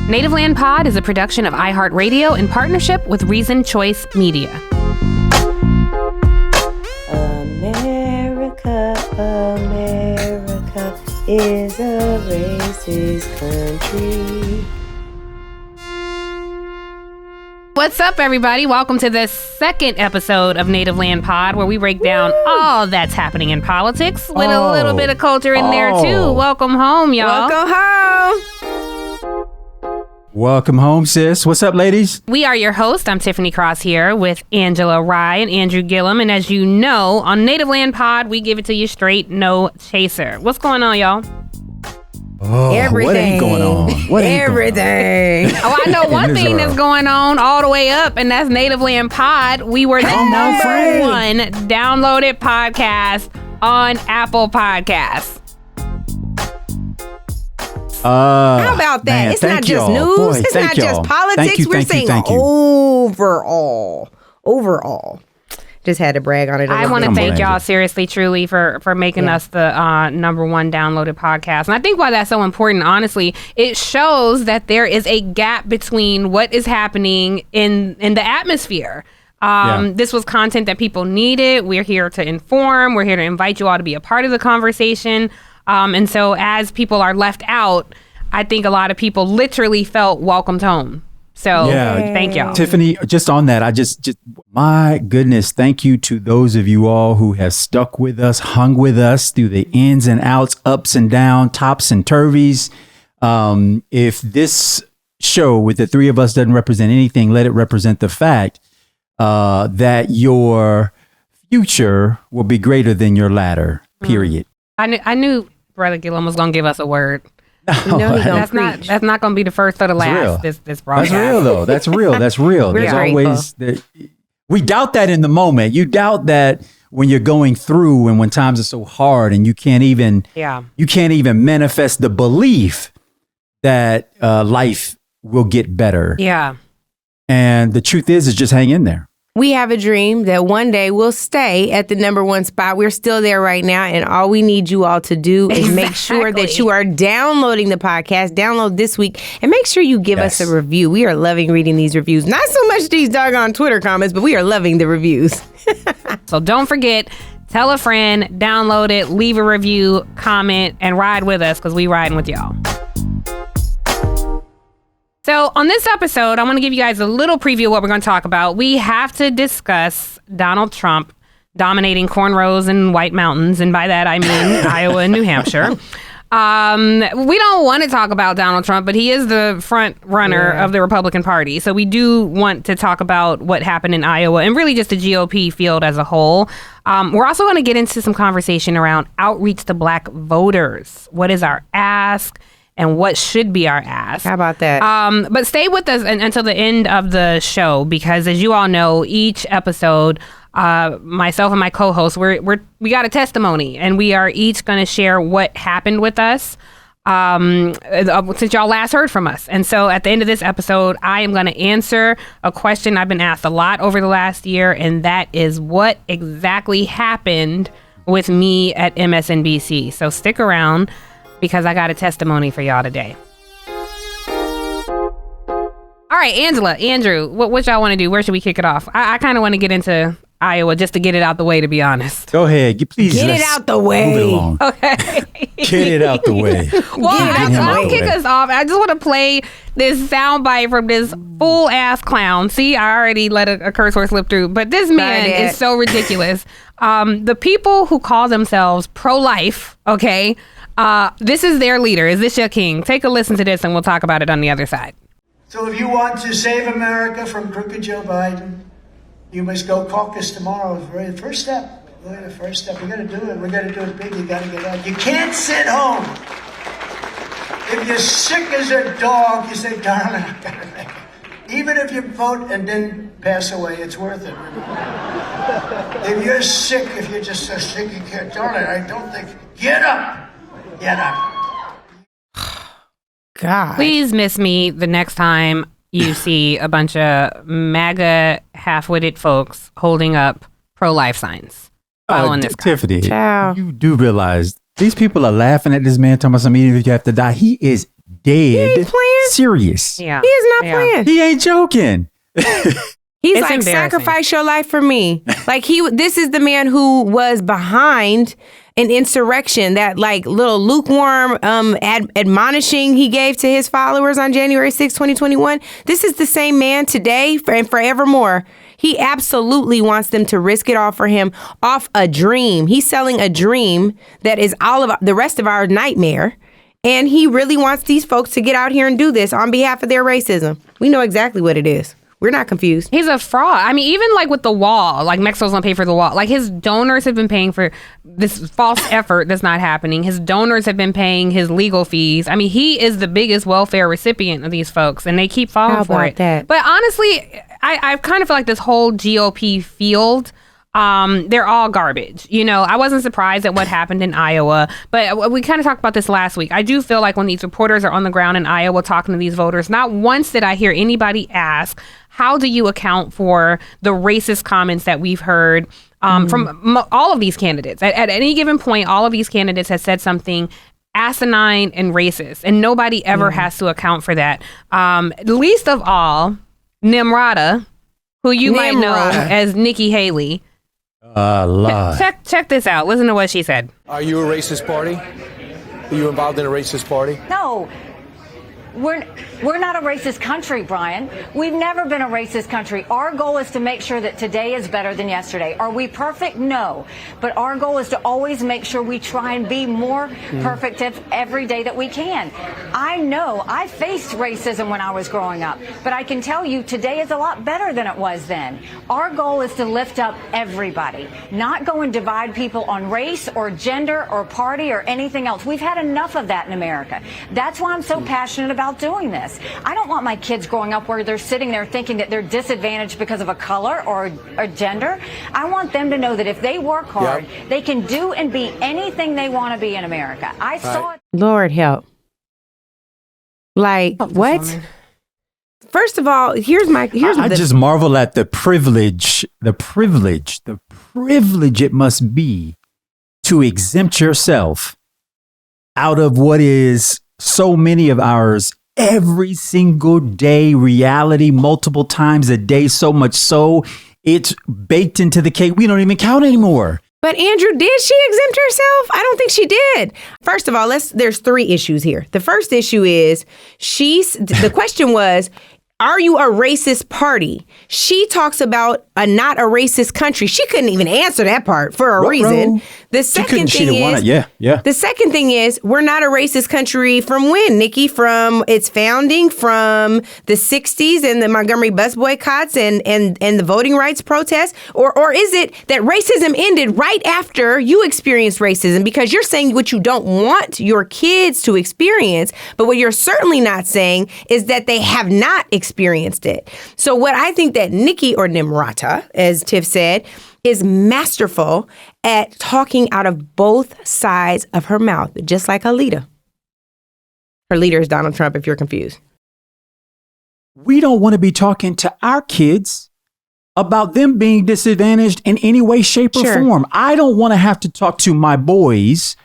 Native Land Pod is a production of iHeartRadio in partnership with Reason Choice Media. America, America is a racist country. What's up, everybody? Welcome to the second episode of Native Land Pod, where we break down all that's happening in politics with a little bit of culture in there, too. Welcome home, y'all. Welcome home. Welcome home, sis. What's up, ladies? We are your host. I'm Tiffany Cross here with Rye and Andrew Gillum. And as you know, on Native Land Pod, we give it to you straight, no chaser. What's going on, y'all? Oh, everything. What ain't going on? What ain't everything. Oh, I know one thing that's going on all the way up, and that's Native Land Pod. We were the number one downloaded podcast on Apple Podcasts. How about that? Man, it's not just news. Boy, it's not just politics. We're saying overall. Just had to brag on it. I want to thank y'all seriously, truly, for making us the number one downloaded podcast. And I think why that's so important, honestly, it shows that there is a gap between what is happening in the atmosphere. This was content that people needed. We're here to inform. We're here to invite you all to be a part of the conversation. And so as people are left out, I think a lot of people literally felt welcomed home. So thank y'all. Tiffany, just on that, I just my goodness, thank you to those of you all who have stuck with us, hung with us through the ins and outs, ups and downs, tops and turvies. If this show with the three of us doesn't represent anything, let it represent the fact that your future will be greater than your latter, period. I knew Brother Gillum was going to give us a word. No, that's not going to be the first or the last. This broadcast. That's real, though. That's real. There's always we doubt that in the moment. You doubt that when you're going through and when times are so hard and you can't even manifest the belief that life will get better. Yeah. And the truth is just hang in there. We have a dream that one day we'll stay at the number one spot. We're still there right now. And all we need you all to do is make sure that you are downloading the podcast. Download this week and make sure you give us a review. We are loving reading these reviews. Not so much these doggone Twitter comments, but we are loving the reviews. So don't forget, tell a friend, download it, leave a review, comment, and ride with us because we riding with y'all. So on this episode, I want to give you guys a little preview of what we're going to talk about. We have to discuss Donald Trump dominating cornrows and White Mountains. And by that, I mean Iowa and New Hampshire. We don't want to talk about Donald Trump, but he is the front runner of the Republican Party. So we do want to talk about what happened in Iowa and really just the GOP field as a whole. We're also going to get into some conversation around outreach to Black voters. What is our ask? And what should be our ask? How about that? But stay with us until the end of the show, because as you all know, each episode, myself and my co-host, we got a testimony, and we are each going to share what happened with us since y'all last heard from us. And so at the end of this episode, I am going to answer a question I've been asked a lot over the last year, and that is what exactly happened with me at MSNBC. So stick around, because I got a testimony for y'all today. All right, Andrew, what y'all want to do? Where should we kick it off? I kind of want to get into Iowa just to get it out the way, to be honest. Go ahead. Please get it out the way. Move it along. Okay. Get it out the way. Well, I'll kick us off. I just want to play this soundbite from this fool-ass clown. See, I already let a curse word slip through. But this man is so ridiculous. The people who call themselves pro-life, okay, this is their leader. Is this your king? Take a listen to this and we'll talk about it on the other side. So if you want to save America from crooked Joe Biden, you must go caucus tomorrow. The first step. The first step. We got to do it. We got to do it big. You got to get out. You can't sit home. If you're sick as a dog, you say, darling, I got to make it. Even if you vote and then pass away, it's worth it. If you're sick, if you're just so sick you can't, darling, I don't think, get up. Get up. God. Please miss me the next time you see a bunch of MAGA half-witted folks holding up pro-life signs. Following this Tiffany, you do realize these people are laughing at this man talking about some, even if you have to die. He is dead serious. Yeah. He is not playing. He ain't joking. He's like, sacrifice your life for me. Like this is the man who was behind an insurrection, that like little lukewarm admonishing he gave to his followers on January 6, 2021. This is the same man today and forevermore. He absolutely wants them to risk it all for him off a dream. He's selling a dream that is all of the rest of our nightmare. And he really wants these folks to get out here and do this on behalf of their racism. We know exactly what it is. We're not confused. He's a fraud. I mean, even like with the wall, like Mexico's gonna pay for the wall. Like his donors have been paying for this false effort that's not happening. His donors have been paying his legal fees. I mean, he is the biggest welfare recipient of these folks, and they keep falling for it. That? But honestly, I kind of feel like this whole GOP field, they're all garbage. You know, I wasn't surprised at what happened in Iowa, but we kind of talked about this last week. I do feel like when these reporters are on the ground in Iowa talking to these voters, not once did I hear anybody ask, how do you account for the racist comments that we've heard from all of these candidates? At any given point, all of these candidates have said something asinine and racist, and nobody ever has to account for that. Least of all, Nimrata, who you might know as Nikki Haley. Lord. Check this out. Listen to what she said. Are you a racist party? Are you involved in a racist party? No. We're not a racist country, Brian. We've never been a racist country. Our goal is to make sure that today is better than yesterday. Are we perfect? No. But our goal is to always make sure we try and be more perfect every day that we can. I know I faced racism when I was growing up, but I can tell you today is a lot better than it was then. Our goal is to lift up everybody, not go and divide people on race or gender or party or anything else. We've had enough of that in America. That's why I'm so passionate about doing this. I don't want my kids growing up where they're sitting there thinking that they're disadvantaged because of a color or a gender. I want them to know that if they work hard, they can do and be anything they want to be in America. I saw it. Lord help. Like, what? First of all, I just marvel at the privilege it must be to exempt yourself out of what is so many of ours every single day reality, multiple times a day, so much so it's baked into the cake. We don't even count anymore. But Andrew, did she exempt herself? I don't think she did. First of all, there's 3 issues here. The first issue is the question was, are you a racist party? She talks about not a racist country. She couldn't even answer that part for a reason. The second thing is, the second thing is, we're not a racist country from when, Nikki? From its founding, from the 60s and the Montgomery bus boycotts and the voting rights protests? Or is it that racism ended right after you experienced racism? Because you're saying what you don't want your kids to experience, but what you're certainly not saying is that they have not experienced it. So what I think that Nikki, or Nimrata, as Tiff said, is masterful at talking out of both sides of her mouth, just like her leader. Her leader is Donald Trump, if you're confused. We don't want to be talking to our kids about them being disadvantaged in any way, shape, or form. I don't want to have to talk to my boys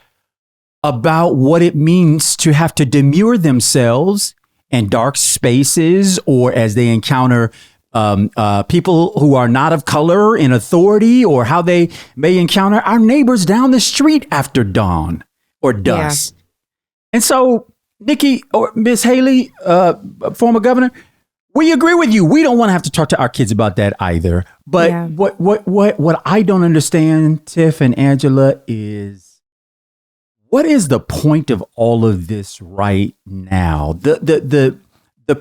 about what it means to have to demure themselves in dark spaces, or as they encounter people who are not of color in authority, or how they may encounter our neighbors down the street after dawn or dusk. Yeah. And so, Nikki or Miss Haley, former governor, we agree with you. We don't want to have to talk to our kids about that either. But what I don't understand, Tiff and Angela, is what is the point of all of this right now? The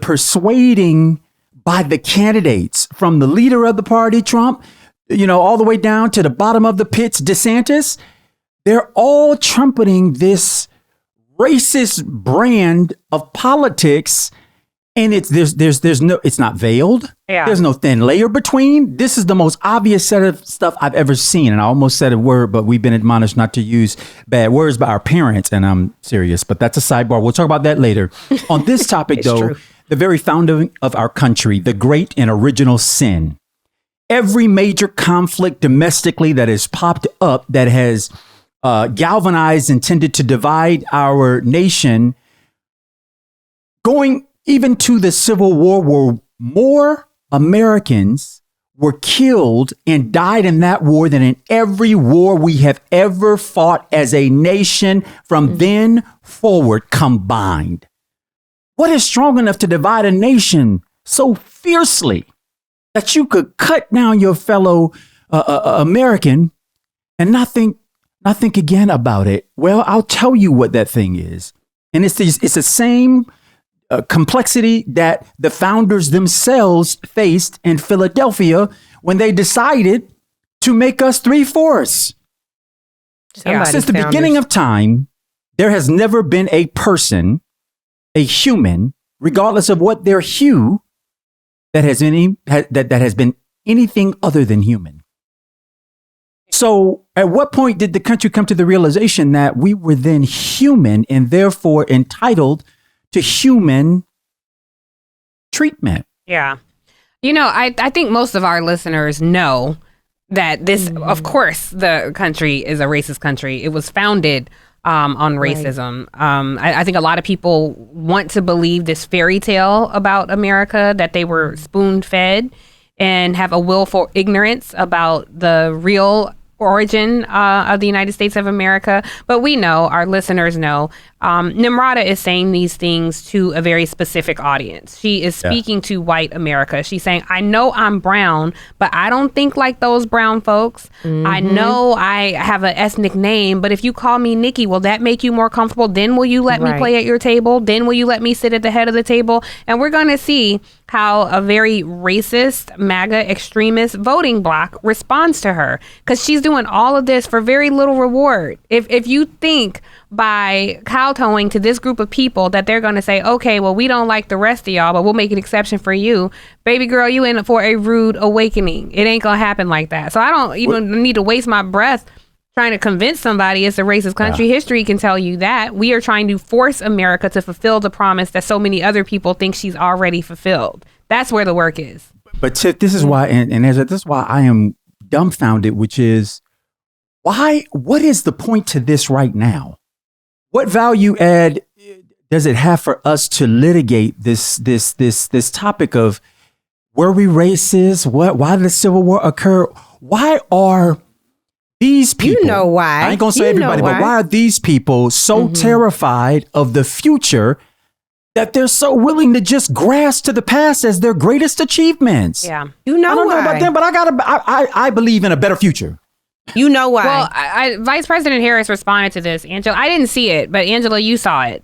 persuading by the candidates, from the leader of the party, Trump, all the way down to the bottom of the pits, DeSantis, they're all trumpeting this racist brand of politics, and it's not veiled. Yeah. There's no thin layer between. This is the most obvious set of stuff I've ever seen. And I almost said a word, but we've been admonished not to use bad words by our parents, and I'm serious, but that's a sidebar. We'll talk about that later. On this topic, though, true. The very founding of our country, the great and original sin, every major conflict domestically that has popped up, that has galvanized and tended to divide our nation, going even to the Civil War, where more Americans were killed and died in that war than in every war we have ever fought as a nation from then forward combined. What is strong enough to divide a nation so fiercely that you could cut down your fellow American and not think again about it? Well, I'll tell you what that thing is. And it's the same complexity that the founders themselves faced in Philadelphia when they decided to make us 3/4. Since the beginning of time, there has never been a person, a human, regardless of what their hue, that has been anything other than human. So at what point did the country come to the realization that we were then human and therefore entitled to human treatment? Yeah. You know, I think most of our listeners know that this, of course, the country is a racist country. It was founded on racism. I think a lot of people want to believe this fairy tale about America, that they were spoon-fed and have a willful ignorance about the real origin of the United States of America. But we know, our listeners know, Nimrata is saying these things to a very specific audience. She is speaking to white America. She's saying, I know I'm brown, but I don't think like those brown folks. I know I have an ethnic name, but if you call me Nikki, will that make you more comfortable? Then will you let me play at your table? Then will you let me sit at the head of the table? And we're going to see how a very racist, MAGA extremist voting bloc responds to her, because she's doing all of this for very little reward. If you think by kowtowing to this group of people that they're going to say, okay, well, we don't like the rest of y'all, but we'll make an exception for you, baby girl, you in for a rude awakening. It ain't going to happen like that. So I don't even need to waste my breath trying to convince somebody it's a racist country. History can tell you that. We are trying to force America to fulfill the promise that so many other people think she's already fulfilled. That's where the work is. But Tiff, this is why, and Ezra, this is why I am dumbfounded, which is, what is the point to this right now? What value add does it have for us to litigate this topic of were we racist? Why did the Civil War occur? Why are these people, you know why. I ain't gonna say everybody, but why are these people so terrified of the future that they're so willing to just grasp to the past as their greatest achievements? Yeah. You know I don't why. know about them, but I believe in a better future. You know why. Well, Vice President Harris responded to this. Angela, I didn't see it, but Angela, you saw it.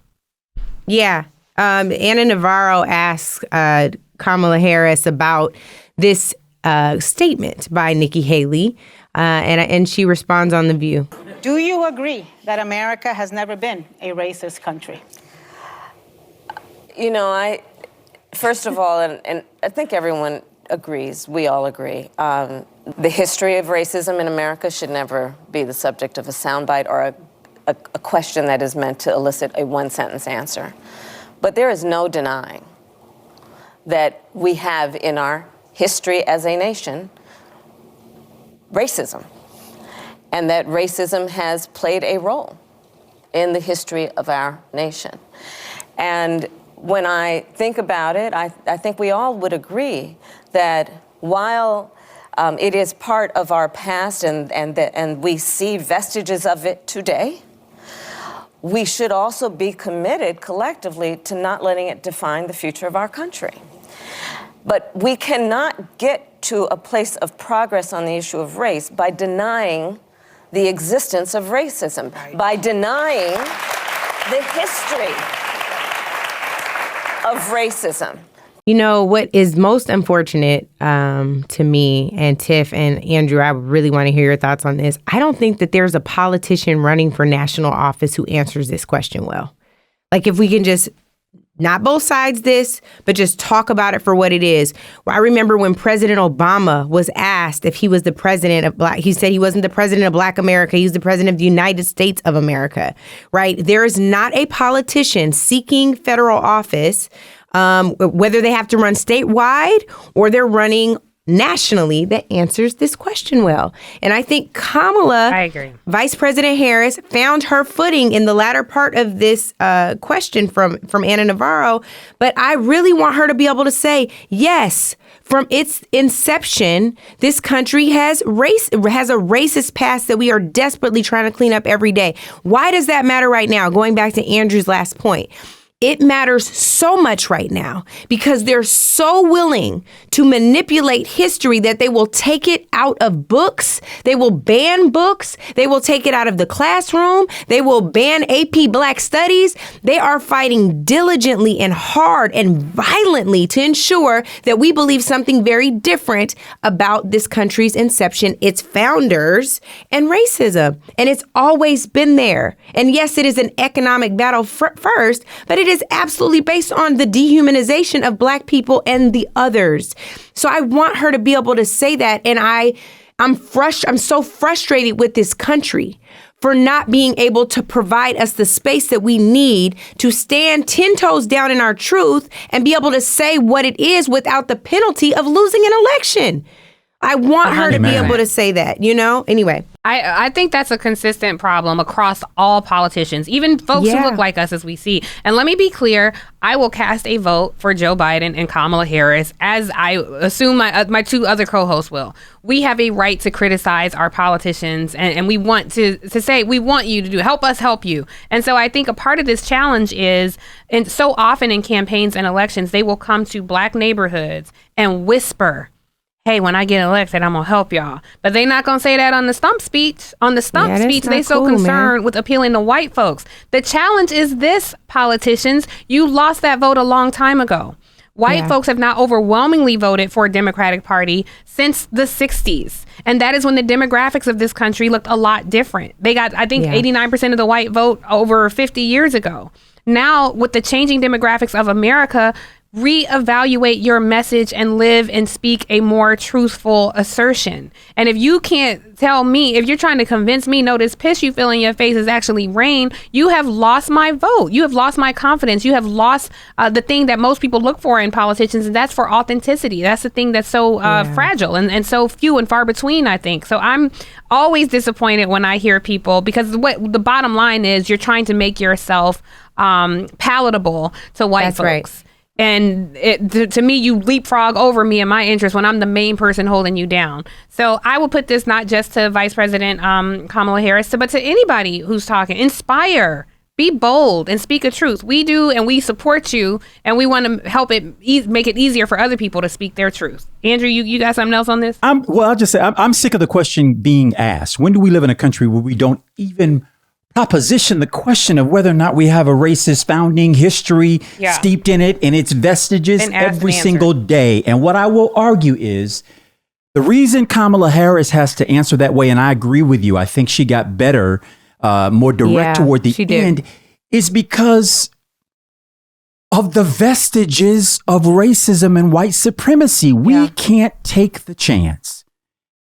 Yeah. Anna Navarro asked Kamala Harris about this statement by Nikki Haley, and she responds on The View. Do you agree that America has never been a racist country? You know, first of all, and I think everyone agrees, we all agree, the history of racism in America should never be the subject of a soundbite or a question that is meant to elicit a one-sentence answer. But there is no denying that we have in our history as a nation racism, and that racism has played a role in the history of our nation. And when I think about it, I think we all would agree that while it is part of our past and we see vestiges of it today, we should also be committed collectively to not letting it define the future of our country. But we cannot get to a place of progress on the issue of race by denying the existence of racism, by denying the history of racism. You know, what is most unfortunate to me, and Tiff and Andrew, I really want to hear your thoughts on this. I don't think that there's a politician running for national office who answers this question well. Like, if we can just not both sides this, but just talk about it for what it is. Well, I remember when President Obama was asked if he was the president of Black, he said he wasn't the president of Black America. He was the president of the United States of America, right? There is not a politician seeking federal office, whether they have to run statewide or they're running nationally that answers this question well. And I think Kamala, I agree. Vice President Harris, found her footing in the latter part of this question from Anna Navarro. But I really want her to be able to say, yes, from its inception, this country has a racist past that we are desperately trying to clean up every day. Why does that matter right now? Going back to Andrew's last point. It matters so much right now because they're so willing to manipulate history that they will take it out of books. They will ban books. They will take it out of the classroom. They will ban AP Black Studies. They are fighting diligently and hard and violently to ensure that we believe something very different about this country's inception, its founders, and racism. And it's always been there. And yes, it is an economic battle first, but it is absolutely based on the dehumanization of Black people and the others. So I want her to be able to say that. And I'm so frustrated with this country for not being able to provide us the space that we need to stand 10 toes down in our truth and be able to say what it is without the penalty of losing an election. I want her to be able to say that, Anyway. I think that's a consistent problem across all politicians, even folks who look like us as we see. And let me be clear, I will cast a vote for Joe Biden and Kamala Harris, as I assume my two other co-hosts will. We have a right to criticize our politicians, and we want to say, we want you to help us help you. And so I think a part of this challenge is, and so often in campaigns and elections, they will come to Black neighborhoods and whisper, hey, when I get elected, I'm going to help y'all. But they're not going to say that on the stump speech. On the stump speech, they so concerned with appealing to white folks. The challenge is this, politicians. You lost that vote a long time ago. White folks have not overwhelmingly voted for a Democratic Party since the 60s. And that is when the demographics of this country looked a lot different. They got, I think, 89% of the white vote over 50 years ago. Now, with the changing demographics of America, reevaluate your message and live and speak a more truthful assertion. And if you can't tell me, if you're trying to convince me, no, this piss you feel in your face is actually rain, you have lost my vote. You have lost my confidence. You have lost the thing that most people look for in politicians, and that's for authenticity. That's the thing that's so fragile and so few and far between, I think. So I'm always disappointed when I hear people, because what the bottom line is, you're trying to make yourself palatable to white folks. Right. And to me, you leapfrog over me and my interest when I'm the main person holding you down. So I will put this not just to Vice President Kamala Harris, but to anybody who's talking. Inspire, be bold, and speak a truth. We do, and we support you, and we want to help it make it easier for other people to speak their truth. Andrew, you got something else on this? I'll just say I'm sick of the question being asked. When do we live in a country where we don't even proposition the question of whether or not we have a racist founding history steeped in it and its vestiges every single day? And what I will argue is the reason Kamala Harris has to answer that way, and I agree with you, I think she got better, more direct toward the end, is because of the vestiges of racism and white supremacy. We can't take the chance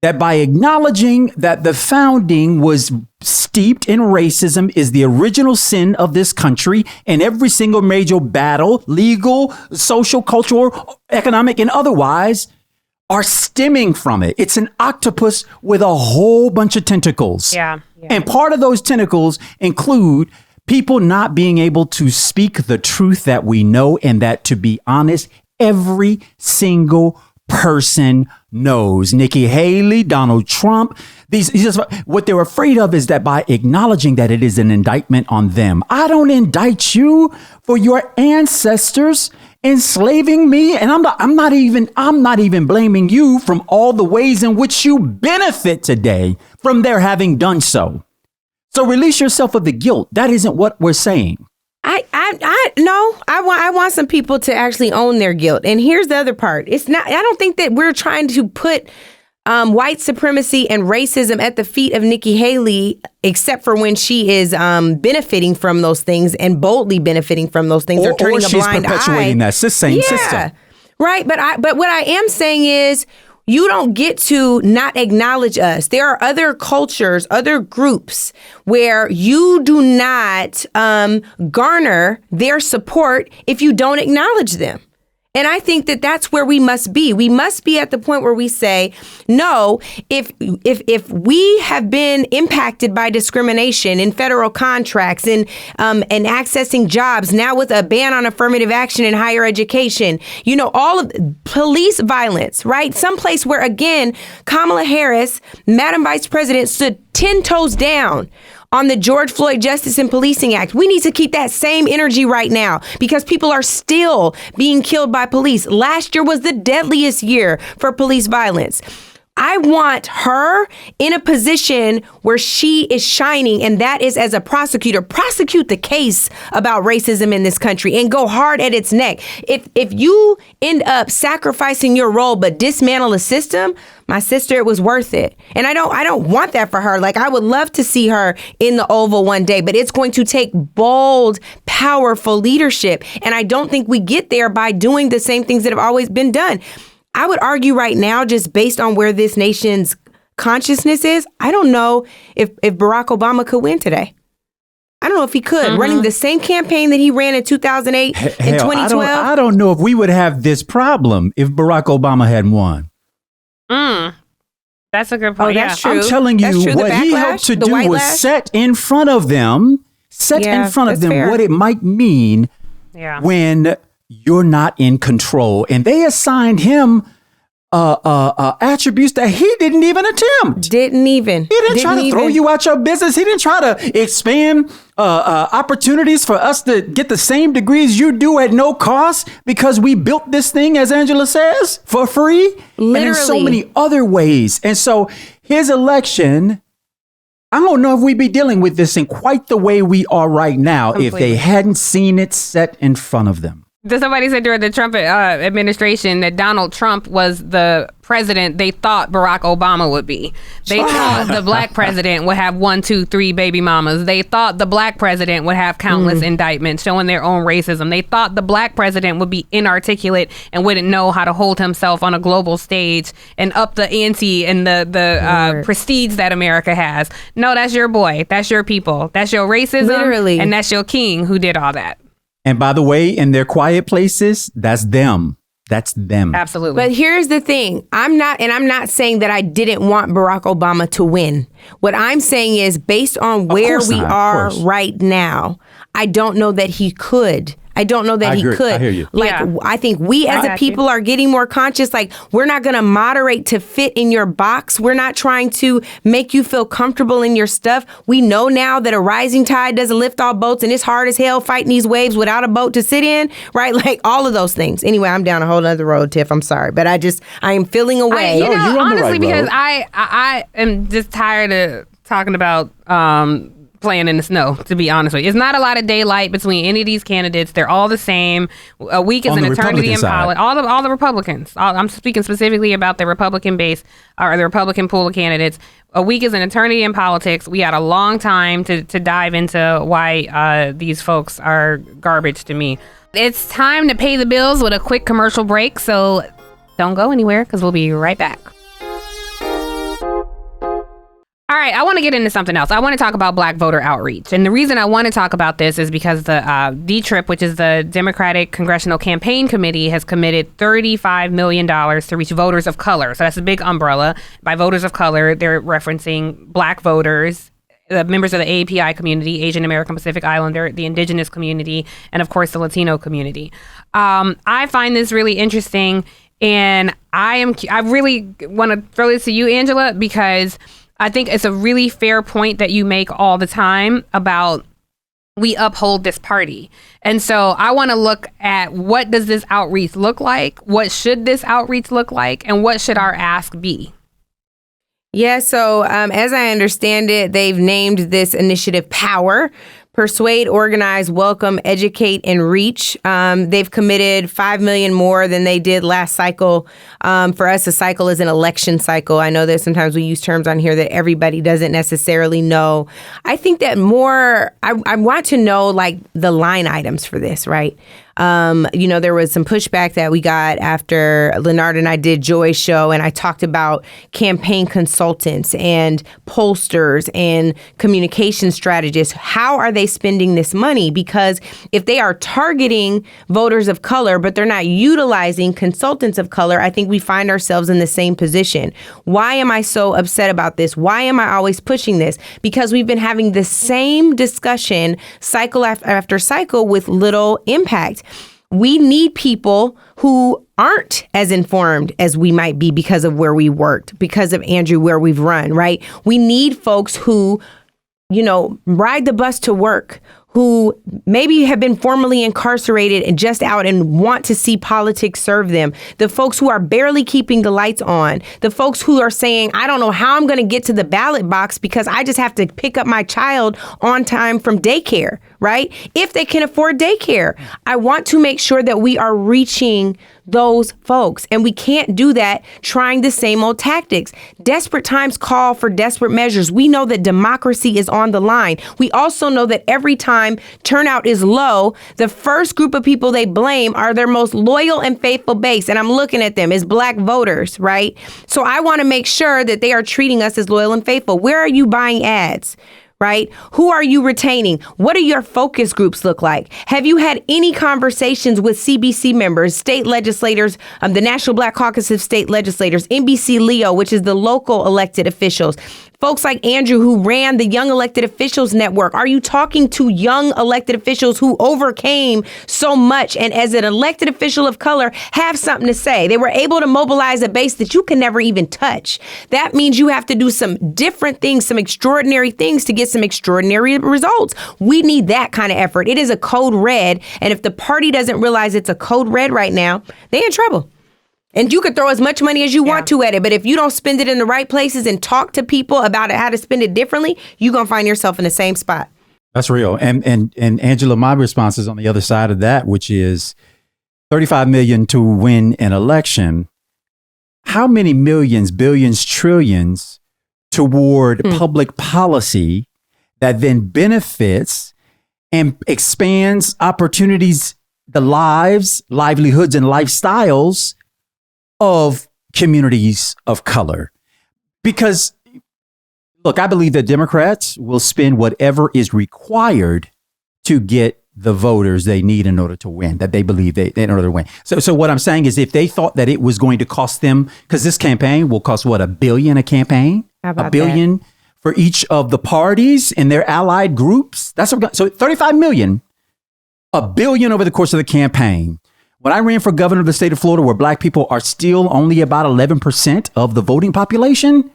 that by acknowledging that the founding was steeped in racism, is the original sin of this country, and every single major battle, legal, social, cultural, economic, and otherwise, are stemming from it. It's an octopus with a whole bunch of tentacles. And part of those tentacles include people not being able to speak the truth that we know, and that, to be honest, every single person knows. Nikki Haley, Donald Trump, what they're afraid of is that by acknowledging that it is an indictment on them. I don't indict you for your ancestors enslaving me, and I'm not even blaming you from all the ways in which you benefit today from their having done so. So release yourself of the guilt. That isn't what we're saying. I want some people to actually own their guilt. And here's the other part. I don't think that we're trying to put white supremacy and racism at the feet of Nikki Haley, except for when she is benefiting from those things and boldly benefiting from those things, or turning a blind eye. Or she's perpetuating that same system. Right. But what I am saying is, you don't get to not acknowledge us. There are other cultures, other groups where you do not garner their support if you don't acknowledge them. And I think that that's where we must be. We must be at the point where we say, no, if we have been impacted by discrimination in federal contracts and accessing jobs, now with a ban on affirmative action in higher education, all of police violence, right? Someplace where, again, Kamala Harris, Madam Vice President, stood 10 toes down on the George Floyd Justice and Policing Act. We need to keep that same energy right now because people are still being killed by police. Last year was the deadliest year for police violence. I want her in a position where she is shining, and that is as a prosecutor. Prosecute the case about racism in this country and go hard at its neck. If you end up sacrificing your role but dismantle a system, my sister, it was worth it. And I don't want that for her. Like, I would love to see her in the Oval one day, but it's going to take bold, powerful leadership. And I don't think we get there by doing the same things that have always been done. I would argue right now, just based on where this nation's consciousness is, I don't know if Barack Obama could win today. I don't know if he could. Running the same campaign that he ran in 2008 and 2012. I don't know if we would have this problem if Barack Obama hadn't won. That's a good point. Oh, that's true. I'm telling you, what he helped to do was set in front of them fair. what it might mean when you're not in control. And they assigned him attributes that he didn't even attempt. He didn't try to throw you out your business. He didn't try to expand opportunities for us to get the same degrees you do at no cost because we built this thing, as Angela says, for free. Literally. And in so many other ways. And so his election, I don't know if we'd be dealing with this in quite the way we are right now if they hadn't seen it set in front of them. Somebody said during the Trump administration that Donald Trump was the president they thought Barack Obama would be. They thought the black president would have 1, 2, 3 baby mamas. They thought the black president would have countless indictments showing their own racism. They thought the black president would be inarticulate and wouldn't know how to hold himself on a global stage and up the ante and the prestige that America has. No, that's your boy. That's your people. That's your racism. Literally. And that's your king who did all that. And by the way, in their quiet places, that's them. That's them. Absolutely. But here's the thing. I'm not saying that I didn't want Barack Obama to win. What I'm saying is, based on where we are right now, I don't know that he could. I don't know that he could. I hear you. I think we as a people are getting more conscious. Like, we're not going to moderate to fit in your box. We're not trying to make you feel comfortable in your stuff. We know now that a rising tide doesn't lift all boats, and it's hard as hell fighting these waves without a boat to sit in, right? Like, all of those things. Anyway, I'm down a whole other road, Tiff. I'm sorry. But I am feeling away. Honestly, because I am just tired of talking about playing in the snow, to be honest with you. It's not a lot of daylight between any of these candidates. They're all the same. A week is an eternity in politics. All the Republicans. I'm speaking specifically about the Republican base or the Republican pool of candidates. A week is an eternity in politics. We had a long time to dive into why these folks are garbage to me. It's time to pay the bills with a quick commercial break, so don't go anywhere because we'll be right back. All right, I want to get into something else. I want to talk about black voter outreach. And the reason I want to talk about this is because the DTRIP, which is the Democratic Congressional Campaign Committee, has committed $35 million to reach voters of color. So that's a big umbrella. By voters of color, they're referencing black voters, members of the API community, Asian American Pacific Islander, the indigenous community, and of course the Latino community. I find this really interesting, and I really want to throw this to you, Angela, because I think it's a really fair point that you make all the time about we uphold this party. And so I want to look at, what does this outreach look like? What should this outreach look like? And what should our ask be? Yeah, so as I understand it, they've named this initiative POWER. Persuade, Organize, Welcome, Educate, and Reach. They've committed $5 million more than they did last cycle. For us, a cycle is an election cycle. I know that sometimes we use terms on here that everybody doesn't necessarily know. I think that more, I want to know like the line items for this, right? There was some pushback that we got after Leonard and I did Joy's show, and I talked about campaign consultants and pollsters and communication strategists. How are they spending this money? Because if they are targeting voters of color, but they're not utilizing consultants of color, I think we find ourselves in the same position. Why am I so upset about this? Why am I always pushing this? Because we've been having the same discussion cycle after cycle with little impact. We need people who aren't as informed as we might be because of where we worked, because of Andrew, where we've run, right? We need folks who, ride the bus to work, who maybe have been formerly incarcerated and just out and want to see politics serve them. The folks who are barely keeping the lights on. The folks who are saying, I don't know how I'm going to get to the ballot box because I just have to pick up my child on time from daycare, right? If they can afford daycare. I want to make sure that we are reaching those folks. And we can't do that trying the same old tactics. Desperate times call for desperate measures. We know that democracy is on the line. We also know that every time turnout is low, the first group of people they blame are their most loyal and faithful base. And I'm looking at them as Black voters, right? So I want to make sure that they are treating us as loyal and faithful. Where are you buying ads? Right? Who are you retaining? What do your focus groups look like? Have you had any conversations with CBC members, state legislators, the National Black Caucus of State Legislators, NBC Leo, which is the local elected officials, folks like Andrew who ran the Young Elected Officials Network? Are you talking to young elected officials who overcame so much and as an elected official of color have something to say? They were able to mobilize a base that you can never even touch. That means you have to do some different things, some extraordinary things to get some extraordinary results. We need that kind of effort. It is a code red. And if the party doesn't realize it's a code red right now, they're in trouble. And you could throw as much money as you want to at it, but if you don't spend it in the right places and talk to people about how to spend it differently, you're going to find yourself in the same spot. That's real. And Angela, my response is on the other side of that, which is $35 million to win an election. How many millions, billions, trillions toward public policy that then benefits and expands opportunities, the lives, livelihoods, and lifestyles of communities of color? Because, look, I believe that Democrats will spend whatever is required to get the voters they need in order to win, that they believe they in order to win. So what I'm saying is if they thought that it was going to cost them, because this campaign will cost, what, $1 billion a campaign? $1 billion for each of the parties and their allied groups? That's what, so $35 million, $1 billion over the course of the campaign. When I ran for governor of the state of Florida, where Black people are still only about 11% of the voting population,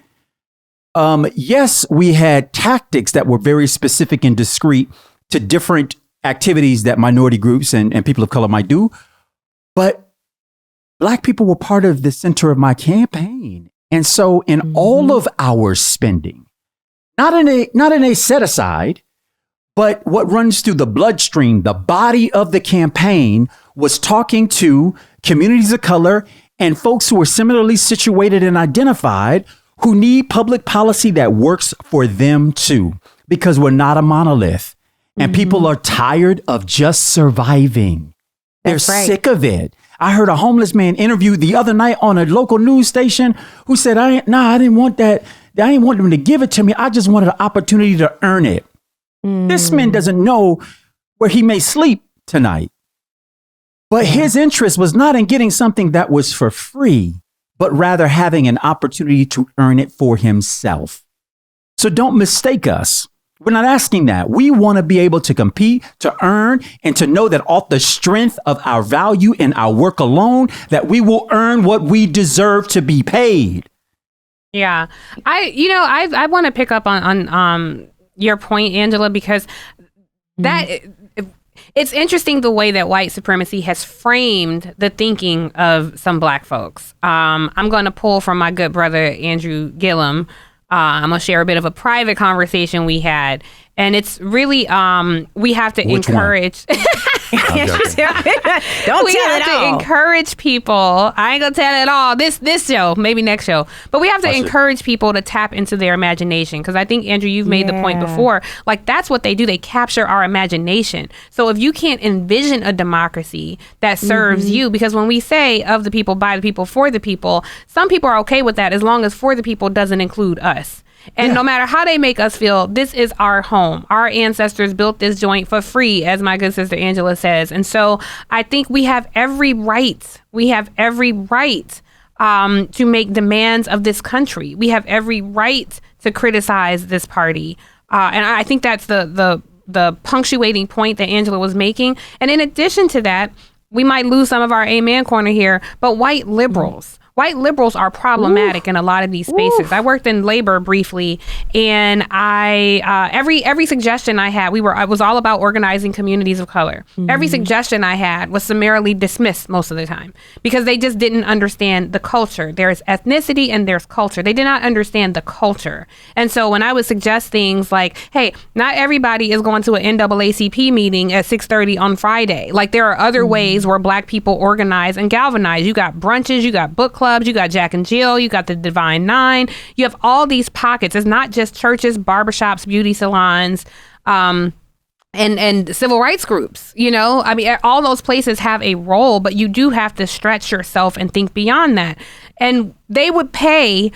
yes, we had tactics that were very specific and discrete to different activities that minority groups and people of color might do. But Black people were part of the center of my campaign. And so in all of our spending, not in a set aside, but what runs through the bloodstream, the body of the campaign, was talking to communities of color and folks who are similarly situated and identified who need public policy that works for them too, because we're not a monolith and people are tired of just surviving. They're sick of it. I heard a homeless man interviewed the other night on a local news station who said, I didn't want that. I didn't want them to give it to me. I just wanted an opportunity to earn it. This man doesn't know where he may sleep tonight. But his interest was not in getting something that was for free, but rather having an opportunity to earn it for himself. So don't mistake us. We're not asking that. We want to be able to compete, to earn, and to know that off the strength of our value and our work alone, that we will earn what we deserve to be paid. Yeah. I want to pick up on your point, Angela, because that it's interesting the way that white supremacy has framed the thinking of some Black folks. I'm going to pull from my good brother, Andrew Gillum. I'm going to share a bit of a private conversation we had. And it's really, we have to encourage. I'm joking. Don't We tell have it to all. encourage people. I ain't gonna tell it all. This show, maybe next show. But we have to encourage people to tap into their imagination, because I think, Andrew, you've made the point before. Like, that's what they do. They capture our imagination. So if you can't envision a democracy that serves you, because when we say of the people, by the people, for the people, some people are okay with that as long as for the people doesn't include us. And no matter how they make us feel, this is our home. Our ancestors built this joint for free, as my good sister Angela says. And so I think we have every right. We have every right to make demands of this country. We have every right to criticize this party. And I think that's the punctuating point that Angela was making. And in addition to that, we might lose some of our amen corner here, but white liberals. White liberals are problematic in a lot of these spaces. I worked in labor briefly, and I every suggestion I had, I was all about organizing communities of color. Every suggestion I had was summarily dismissed most of the time because they just didn't understand the culture. There's ethnicity and there's culture. They did not understand the culture. And so when I would suggest things like, hey, not everybody is going to an NAACP meeting at 6:30 on Friday. Like, there are other ways where Black people organize and galvanize. You got brunches, you got book clubs, you got Jack and Jill, you got the Divine Nine. You have all these pockets. It's not just churches, barbershops, beauty salons, and civil rights groups. You know, I mean, all those places have a role, but you do have to stretch yourself and think beyond that. And they would pay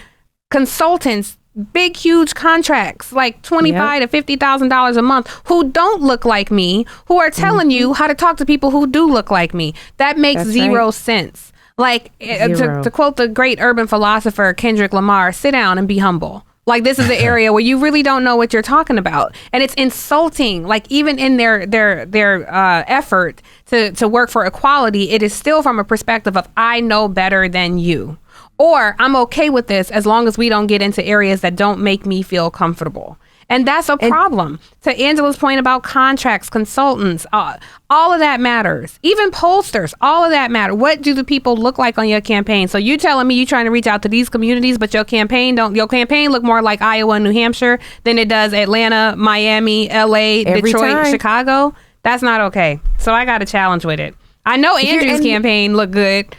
consultants big, huge contracts, like $25,000 to $50,000 a month, who don't look like me, who are telling you how to talk to people who do look like me. That makes zero sense. Like, to quote the great urban philosopher Kendrick Lamar, sit down and be humble. Like, this is the area where you really don't know what you're talking about. And it's insulting. Like, even in their effort to work for equality, it is still from a perspective of, I know better than you. Or I'm okay with this as long as we don't get into areas that don't make me feel comfortable. And that's a problem. To Angela's point about contracts, consultants, all of that matters. Even pollsters, all of that matter. What do the people look like on your campaign? So you telling me you trying to reach out to these communities, but your campaign look more like Iowa and New Hampshire than it does Atlanta, Miami, LA, Detroit, Chicago? That's not okay. So I got a challenge with it. I know Andrew's campaign looked good.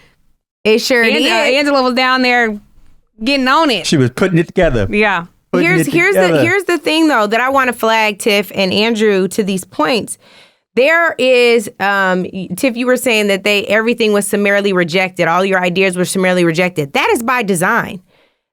It sure did. Angela was down there getting on it. She was putting it together. Yeah. Here's the thing, though, that I want to flag, Tiff and Andrew, to these points. There is, Tiff, you were saying that everything was summarily rejected. All your ideas were summarily rejected. That is by design.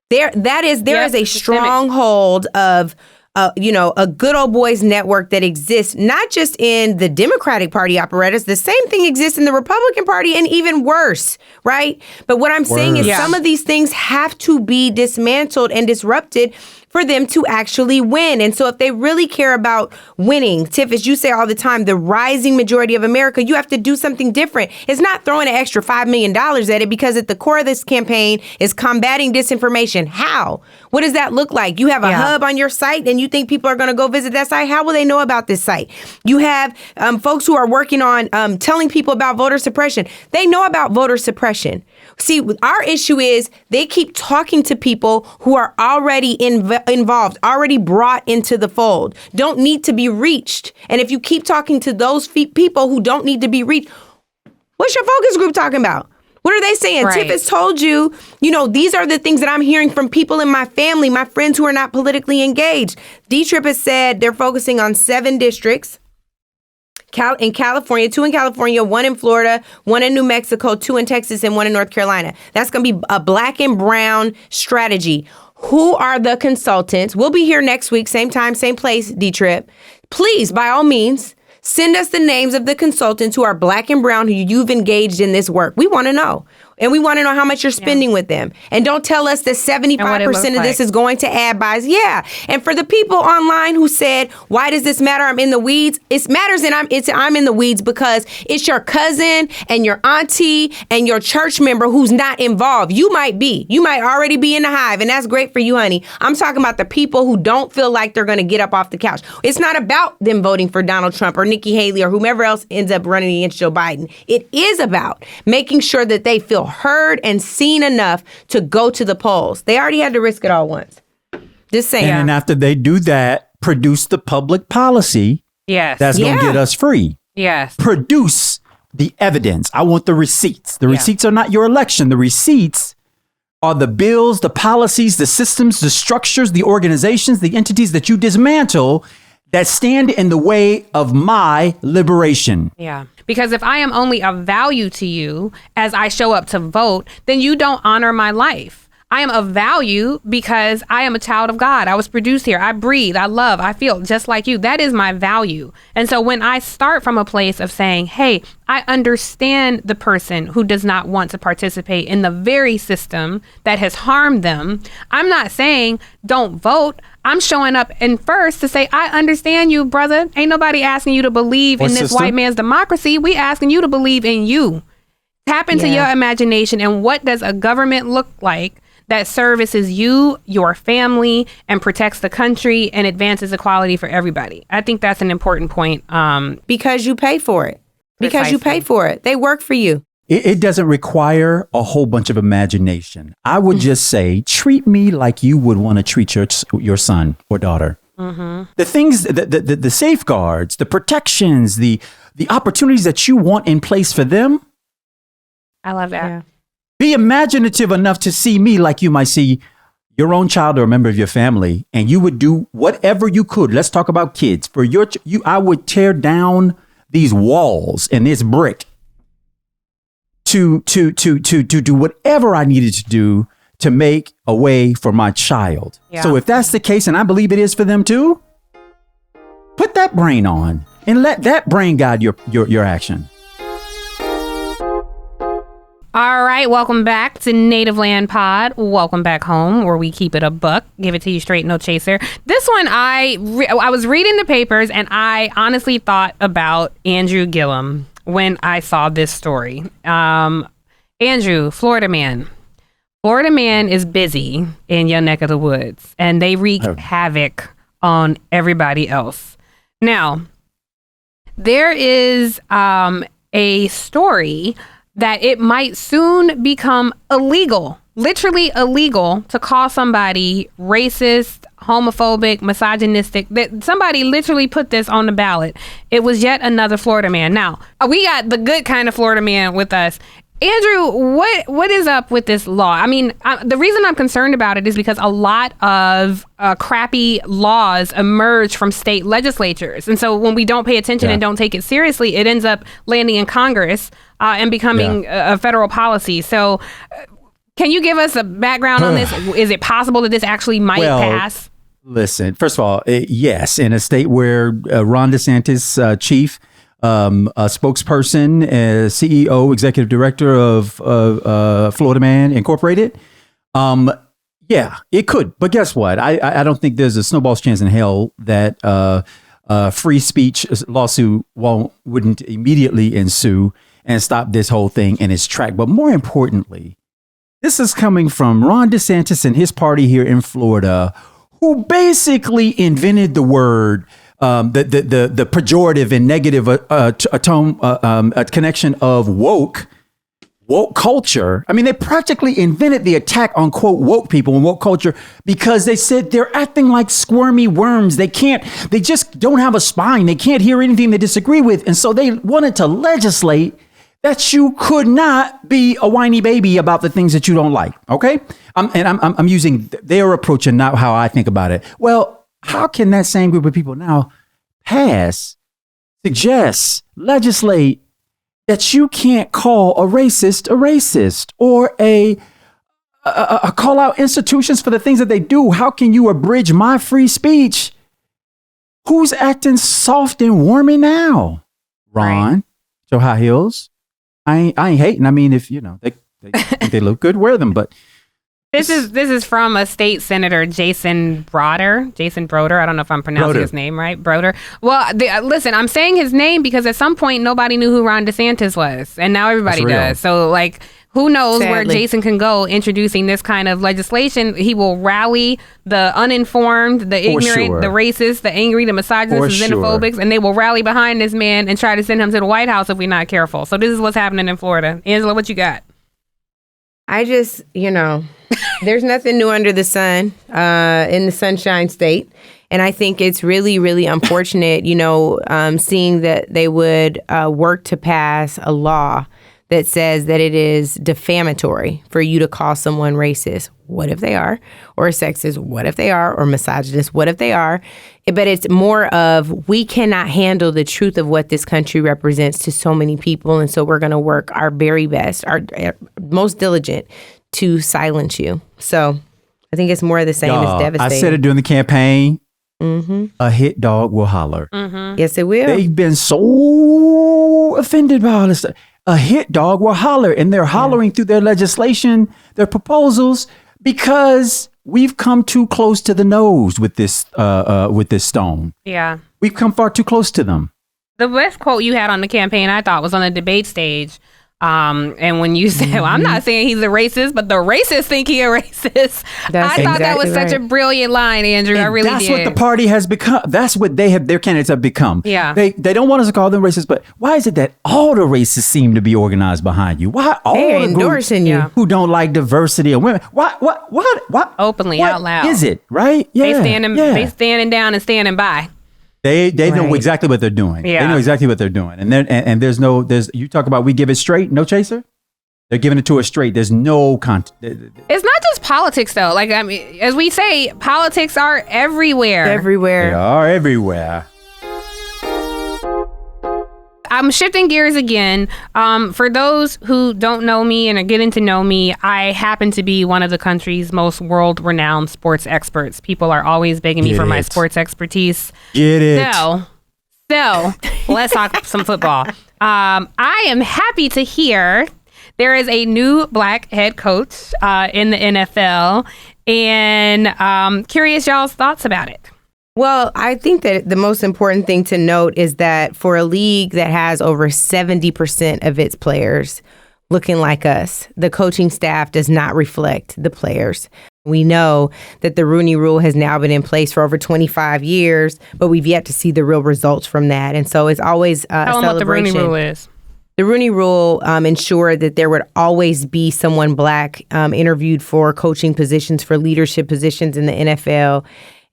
There is a stronghold of, a good old boys network that exists not just in the Democratic Party apparatus. The same thing exists in the Republican Party, and even worse, right? But what I'm saying is some of these things have to be dismantled and disrupted for them to actually win. And so if they really care about winning, Tiff, as you say all the time, the rising majority of America, you have to do something different. It's not throwing an extra $5 million at it, because at the core of this campaign is combating disinformation. How? What does that look like? You have a hub on your site and you think people are going to go visit that site? How will they know about this site? You have folks who are working on telling people about voter suppression. They know about voter suppression. See, our issue is they keep talking to people who are already involved, already brought into the fold, don't need to be reached. And if you keep talking to those people who don't need to be reached, what's your focus group talking about? What are they saying? Tiff has told you, these are the things that I'm hearing from people in my family, my friends who are not politically engaged. D-Trip has said they're focusing on 7 districts. In California, 2 in California, 1 in Florida, 1 in New Mexico, 2 in Texas, and 1 in North Carolina. That's going to be a black and brown strategy. Who are the consultants? We'll be here next week, same time, same place, D-Trip. Please, by all means, send us the names of the consultants who are black and brown who you've engaged in this work. We want to know. And we want to know how much you're spending with them. And don't tell us that 75% of this is going to ad buys. Yeah. And for the people online who said, why does this matter? I'm in the weeds. It matters, and I'm in the weeds because it's your cousin and your auntie and your church member who's not involved. You might already be in the hive, and that's great for you, honey. I'm talking about the people who don't feel like they're going to get up off the couch. It's not about them voting for Donald Trump or Nikki Haley or whomever else ends up running against Joe Biden. It is about making sure that they feel heard and seen enough to go to the polls. They already had to risk it all once. Just saying. And after they do that, produce the public policy that's going to get us free. Yes. Produce the evidence. I want the receipts. The receipts are not your election. The receipts are the bills, the policies, the systems, the structures, the organizations, the entities that you dismantle that stand in the way of my liberation. Yeah. Because if I am only of value to you as I show up to vote, then you don't honor my life. I am of value because I am a child of God. I was produced here. I breathe. I love. I feel just like you. That is my value. And so when I start from a place of saying, hey, I understand the person who does not want to participate in the very system that has harmed them, I'm not saying don't vote. I'm showing up and first to say, I understand you, brother. Ain't nobody asking you to believe in this white man's democracy. We asking you to believe in you. Tap into your imagination. And what does a government look like that services you, your family, and protects the country and advances equality for everybody? I think that's an important point. Because you pay for it. Because you pay for it. They work for you. It doesn't require a whole bunch of imagination. I would just say, treat me like you would want to treat your son or daughter. The things, the safeguards, the protections, the opportunities that you want in place for them. I love that. Yeah. Be imaginative enough to see me like you might see your own child or a member of your family, and you would do whatever you could. Let's talk about kids. For I would tear down these walls and this brick to do whatever I needed to do to make a way for my child. Yeah. So if that's the case, and I believe it is for them too, put that brain on and let that brain guide your action. All right, welcome back to Native Land Pod. Welcome back home, where we keep it a buck, give it to you straight, no chaser. This one, I was reading the papers, and I honestly thought about Andrew Gillum when I saw this story. Andrew, Florida man. Florida man is busy in your neck of the woods, and they wreak havoc on everybody else. Now, there is a story that it might soon become illegal, literally illegal, to call somebody racist, homophobic, misogynistic. That somebody literally put this on the ballot. It was yet another Florida man. Now, we got the good kind of Florida man with us. Andrew, what is up with this law? I mean, the reason I'm concerned about it is because a lot of crappy laws emerge from state legislatures. And so when we don't pay attention and don't take it seriously, it ends up landing in Congress and becoming a federal policy. So can you give us a background on this? Is it possible that this actually might pass? Listen, first of all, yes, in a state where Ron DeSantis, chief, a spokesperson, CEO, executive director of Florida Man Incorporated. Yeah, it could. But guess what? I don't think there's a snowball's chance in hell that free speech lawsuit wouldn't immediately ensue and stop this whole thing in its track. But more importantly, this is coming from Ron DeSantis and his party here in Florida, who basically invented the word the pejorative and negative a connection of woke culture. I mean, they practically invented the attack on, quote, woke people and woke culture because they said they're acting like squirmy worms. They just don't have a spine. They can't hear anything they disagree with. And so they wanted to legislate that you could not be a whiny baby about the things that you don't like. OK, I'm using their approach and not how I think about it. Well, how can that same group of people now suggest, legislate that you can't call a racist or a call out institutions for the things that they do? How can you abridge my free speech? Who's acting soft and warmy now? Ron, Joe High Heels. I ain't hating. I mean, if you know they think they look good, wear them. But This is from a state senator, Jason Broder. I don't know if I'm pronouncing his name right. Broder. Well, listen, I'm saying his name because at some point nobody knew who Ron DeSantis was, and now everybody does. So, like, who knows where Jason can go introducing this kind of legislation? He will rally the uninformed, the ignorant, the racist, the angry, the misogynists, the xenophobics, and they will rally behind this man and try to send him to the White House if we're not careful. So this is what's happening in Florida. Angela, what you got? I just, there's nothing new under the sun in the Sunshine State. And I think it's really, really unfortunate, seeing that they would work to pass a law that says that it is defamatory for you to call someone racist. What if they are? Or sexist? What if they are? Or misogynist? What if they are? But it's more of, we cannot handle the truth of what this country represents to so many people. And so we're going to work our very best, our most diligent to silence you. So I think it's more of the same. It's devastating. I said it during the campaign. Mm-hmm. A hit dog will holler. Mm-hmm. Yes, it will. They've been so offended by all this stuff. A hit dog will holler, and they're hollering through their legislation, their proposals, because we've come too close to the nose with this stone. Yeah. We've come far too close to them. The best quote you had on the campaign, I thought, was on the debate stage. And when you said, well, I'm not saying he's a racist, but the racists think he's a racist. I thought that was such a brilliant line, Andrew. I really did. That's what the party has become. That's what their candidates have become. Yeah. They don't want us to call them racist, but why is it that all the racists seem to be organized behind you? Why all they're the endorsing you who don't like diversity of women? What? Openly, what out loud. Is it, right? Yeah. They standing down and standing by. They know exactly what they're doing. Yeah. They know exactly what they're doing. And there's you talk about we give it straight, no chaser. They're giving it to us straight. There's no content. It's not just politics though. Like, I mean, as we say, politics are everywhere. Everywhere. They are everywhere. I'm shifting gears again. For those who don't know me and are getting to know me, I happen to be one of the country's most world-renowned sports experts. People are always begging me for my sports expertise. Get it. So let's talk some football. I am happy to hear there is a new black head coach in the NFL, and curious y'all's thoughts about it. Well, I think that the most important thing to note is that for a league that has over 70% of its players looking like us, the coaching staff does not reflect the players. We know that the Rooney Rule has now been in place for over 25 years, but we've yet to see the real results from that. And so it's always a celebration. Tell them what the Rooney Rule is. The Rooney Rule ensured that there would always be someone black interviewed for coaching positions, for leadership positions in the NFL.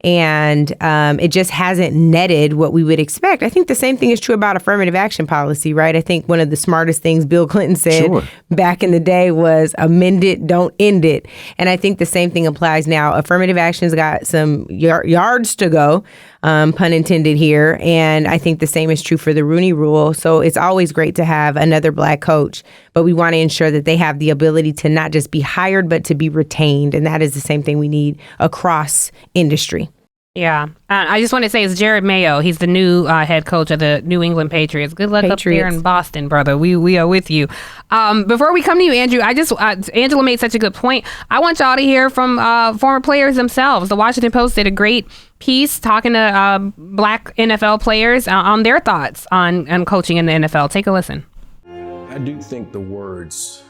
And it just hasn't netted what we would expect. I think the same thing is true about affirmative action policy, right? I think one of the smartest things Bill Clinton said back in the day was amend it, don't end it. And I think the same thing applies now. Affirmative action's got some yards to go, pun intended here. And I think the same is true for the Rooney Rule. So it's always great to have another black coach, but we want to ensure that they have the ability to not just be hired, but to be retained. And that is the same thing we need across industry. Yeah. I just want to say it's Jerod Mayo. He's the new head coach of the New England Patriots. Good luck up there in Boston, brother. We are with you. Before we come to you, Andrew, Angela made such a good point. I want y'all to hear from former players themselves. The Washington Post did a great piece talking to black NFL players on their thoughts on coaching in the NFL. Take a listen. I do think the words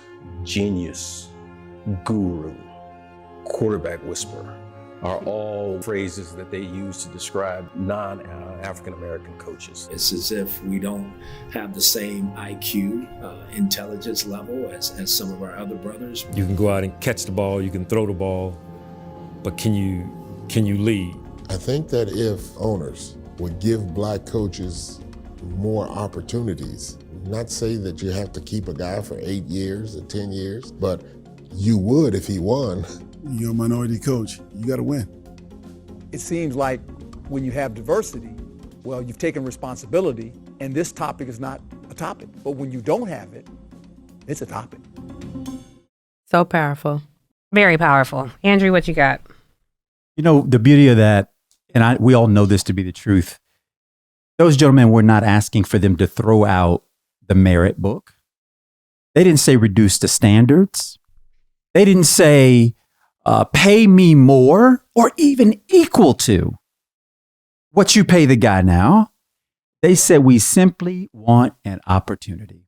genius, guru, quarterback whisperer are all phrases that they use to describe non-African American coaches. It's as if we don't have the same IQ, intelligence level as some of our other brothers. You can go out and catch the ball, you can throw the ball, but can you lead? I think that if owners would give black coaches more opportunities, not say that you have to keep a guy for 8 years or 10 years, but you would if he won. You're a minority coach. You got to win. It seems like when you have diversity, well, you've taken responsibility, and this topic is not a topic. But when you don't have it, it's a topic. So powerful. Very powerful. Andrew, what you got? You know, the beauty of that, and we all know this to be the truth, those gentlemen were not asking for them to throw out the merit book. They didn't say reduce the standards. They didn't say pay me more or even equal to what you pay the guy now. They said we simply want an opportunity.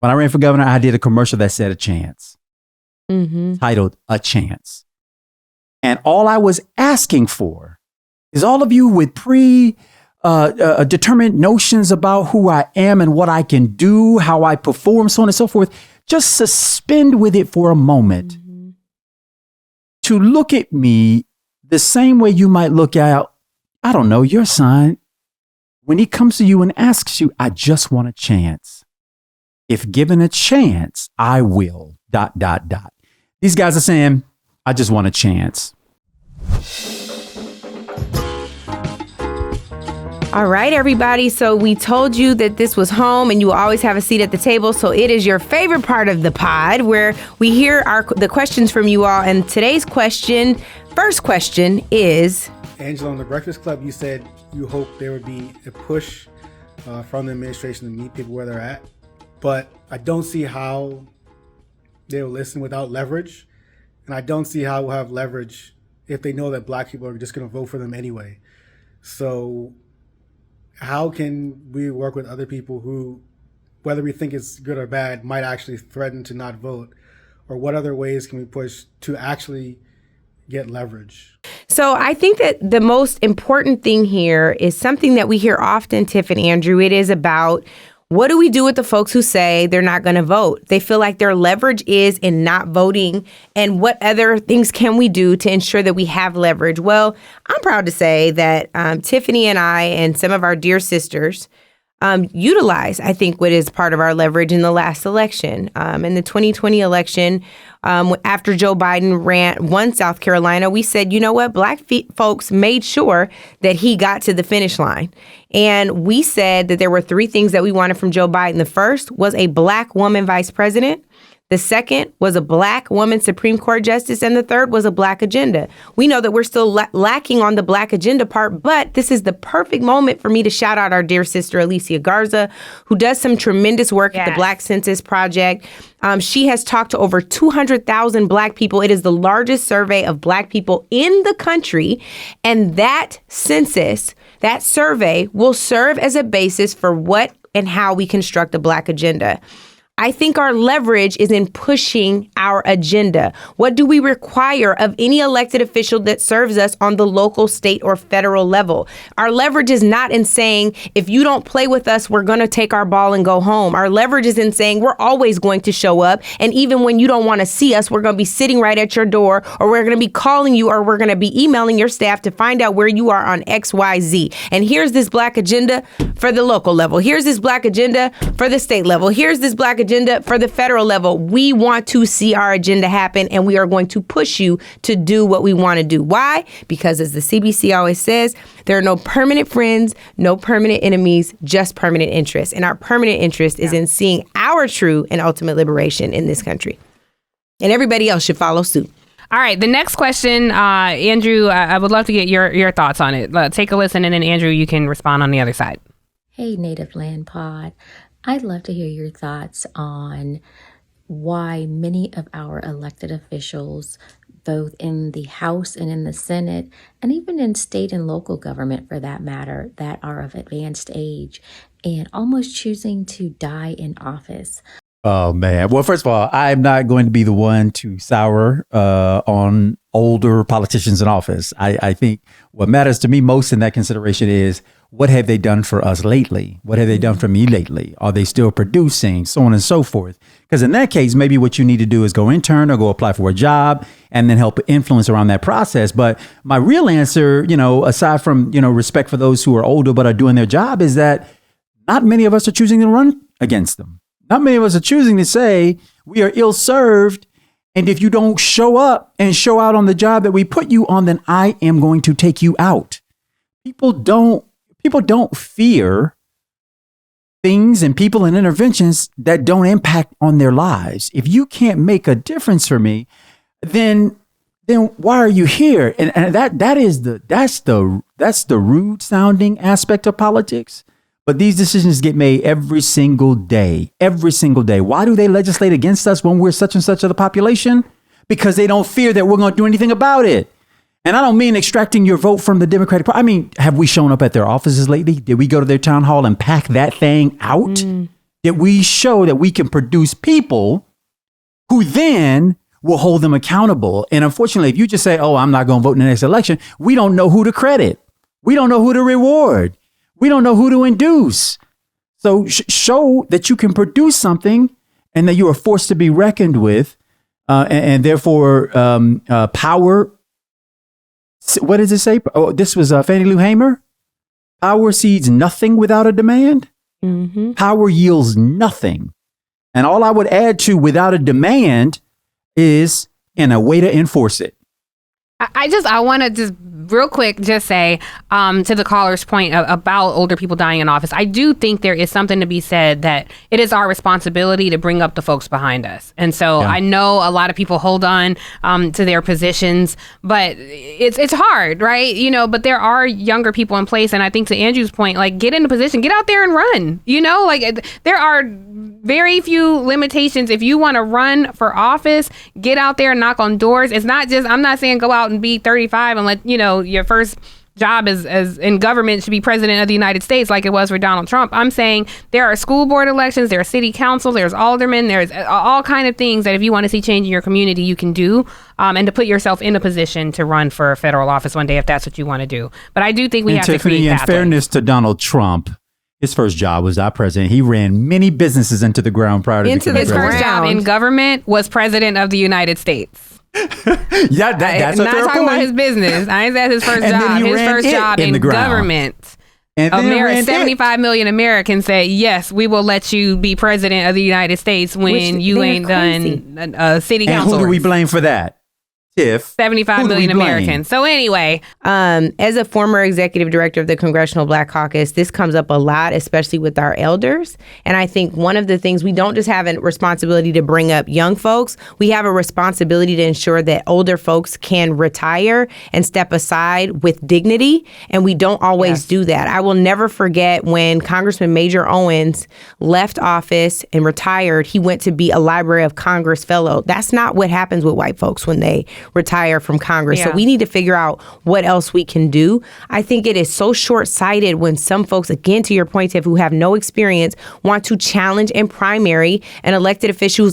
When I ran for governor, I did a commercial that said a chance, titled A Chance. And all I was asking for is all of you with determined notions about who I am and what I can do, how I perform, so on and so forth, just suspend with it for a moment. To look at me the same way you might look out I don't know, your son, when he comes to you and asks you, I just want a chance. If given a chance, I will, ... These guys are saying, I just want a chance. All right, everybody. So we told you that this was home and you will always have a seat at the table. So it is your favorite part of the pod where we hear the questions from you all. And today's first question is... Angela, on the Breakfast Club, you said you hope there would be a push from the administration to meet people where they're at. But I don't see how they'll listen without leverage. And I don't see how we'll have leverage if they know that black people are just going to vote for them anyway. So how can we work with other people who, whether we think it's good or bad, might actually threaten to not vote? Or what other ways can we push to actually get leverage? So I think that the most important thing here is something that we hear often, Tiff and Andrew. It is about, what do we do with the folks who say they're not going to vote? They feel like their leverage is in not voting. And what other things can we do to ensure that we have leverage? Well, I'm proud to say that Tiffany and I and some of our dear sisters utilize, I think, what is part of our leverage in the last election. In the 2020 election, after Joe Biden won South Carolina, we said, you know what? Black folks made sure that he got to the finish line. And we said that there were 3 things that we wanted from Joe Biden. The first was a black woman vice president. The second was a black woman Supreme Court justice. And the third was a black agenda. We know that we're still lacking on the black agenda part, but this is the perfect moment for me to shout out our dear sister, Alicia Garza, who does some tremendous work at the Black Census Project. She has talked to over 200,000 black people. It is the largest survey of black people in the country. And that census, that survey, will serve as a basis for what and how we construct a black agenda. I think our leverage is in pushing our agenda. What do we require of any elected official that serves us on the local, state, or federal level? Our leverage is not in saying, if you don't play with us, we're going to take our ball and go home. Our leverage is in saying we're always going to show up. And even when you don't want to see us, we're going to be sitting right at your door, or we're going to be calling you, or we're going to be emailing your staff to find out where you are on XYZ. And here's this black agenda for the local level. Here's this black agenda for the state level. Here's this black agenda for the federal level. We want to see our agenda happen, and we are going to push you to do what we want to do. Why? Because as the CBC always says, there are no permanent friends, no permanent enemies, just permanent interests. And our permanent interest is in seeing our true and ultimate liberation in this country. And everybody else should follow suit. All right, the next question, Andrew, I would love to get your thoughts on it. Take a listen, and then Andrew, you can respond on the other side. Hey, Native Land Pod. I'd love to hear your thoughts on why many of our elected officials, both in the House and in the Senate, and even in state and local government for that matter, that are of advanced age and almost choosing to die in office. Oh, man. Well, first of all, I'm not going to be the one to sour on older politicians in office. I think what matters to me most in that consideration is, what have they done for us lately? What have they done for me lately? Are they still producing? So on and so forth. Because in that case, maybe what you need to do is go intern or go apply for a job and then help influence around that process. But my real answer, aside from, respect for those who are older but are doing their job, is that not many of us are choosing to run against them. Not many of us are choosing to say we are ill-served, and if you don't show up and show out on the job that we put you on, then I am going to take you out. People don't fear things and people and interventions that don't impact on their lives. If you can't make a difference for me, then why are you here? And that's the rude sounding aspect of politics. But these decisions get made every single day. Why do they legislate against us when we're such and such of the population? Because they don't fear that we're going to do anything about it. And I don't mean extracting your vote from the Democratic Party. I mean, have we shown up at their offices lately? Did we go to their town hall and pack that thing out? Did we show that we can produce people who then will hold them accountable? And unfortunately, if you just say, oh, I'm not going to vote in the next election, we don't know who to credit. We don't know who to reward. We don't know who to induce. So show that you can produce something and that you are forced to be reckoned with, and therefore power What does it say? Oh, this was Fannie Lou Hamer. Power seeds nothing without a demand. Mm-hmm. Power yields nothing. And all I would add to without a demand is in a way to enforce it. I want to just real quick just say to the caller's point about older people dying in office, I do think there is something to be said that it is our responsibility to bring up the folks behind us. And so I know a lot of people hold on to their positions, but it's hard, right? You know, but there are younger people in place. And I think to Andrew's point, like, get in a position, get out there and run, you know, like there are very few limitations. If you want to run for office, get out there and knock on doors. It's not just, I'm not saying go out and be 35 and let, you know, your first job as in government should be president of the United States like it was for Donald Trump. I'm saying there are school board elections, there are city council, there's aldermen, there's all kind of things that if you want to see change in your community, you can do, and to put yourself in a position to run for a federal office one day if that's what you want to do. But I do think we have to create in pathways. fairness to Donald Trump, his first job was our president. He ran many businesses into the ground prior to becoming his president. first job in government was president of the United States. Yeah, that's I'm a not fair talking point. about his business. I ain't said his first And then job. he His ran first it job in in the ground. government. And then he ran 75 million Americans say, yes, we will let you be president of the United States when you ain't done city And council. who do we blame for that? Tiff. 75 million Americans. So anyway. As a former executive director of the Congressional Black Caucus, this comes up a lot, especially with our elders. And I think one of the things, we don't just have a responsibility to bring up young folks, we have a responsibility to ensure that older folks can retire and step aside with dignity. And we don't always do that. I will never forget when Congressman Major Owens left office and retired, he went to be a Library of Congress fellow. That's not what happens with white folks when they retire from Congress. So we need to figure out what else we can do. I think it is so short-sighted when some folks, again, to your point, Tiff, who have no experience, want to challenge and primary an elected official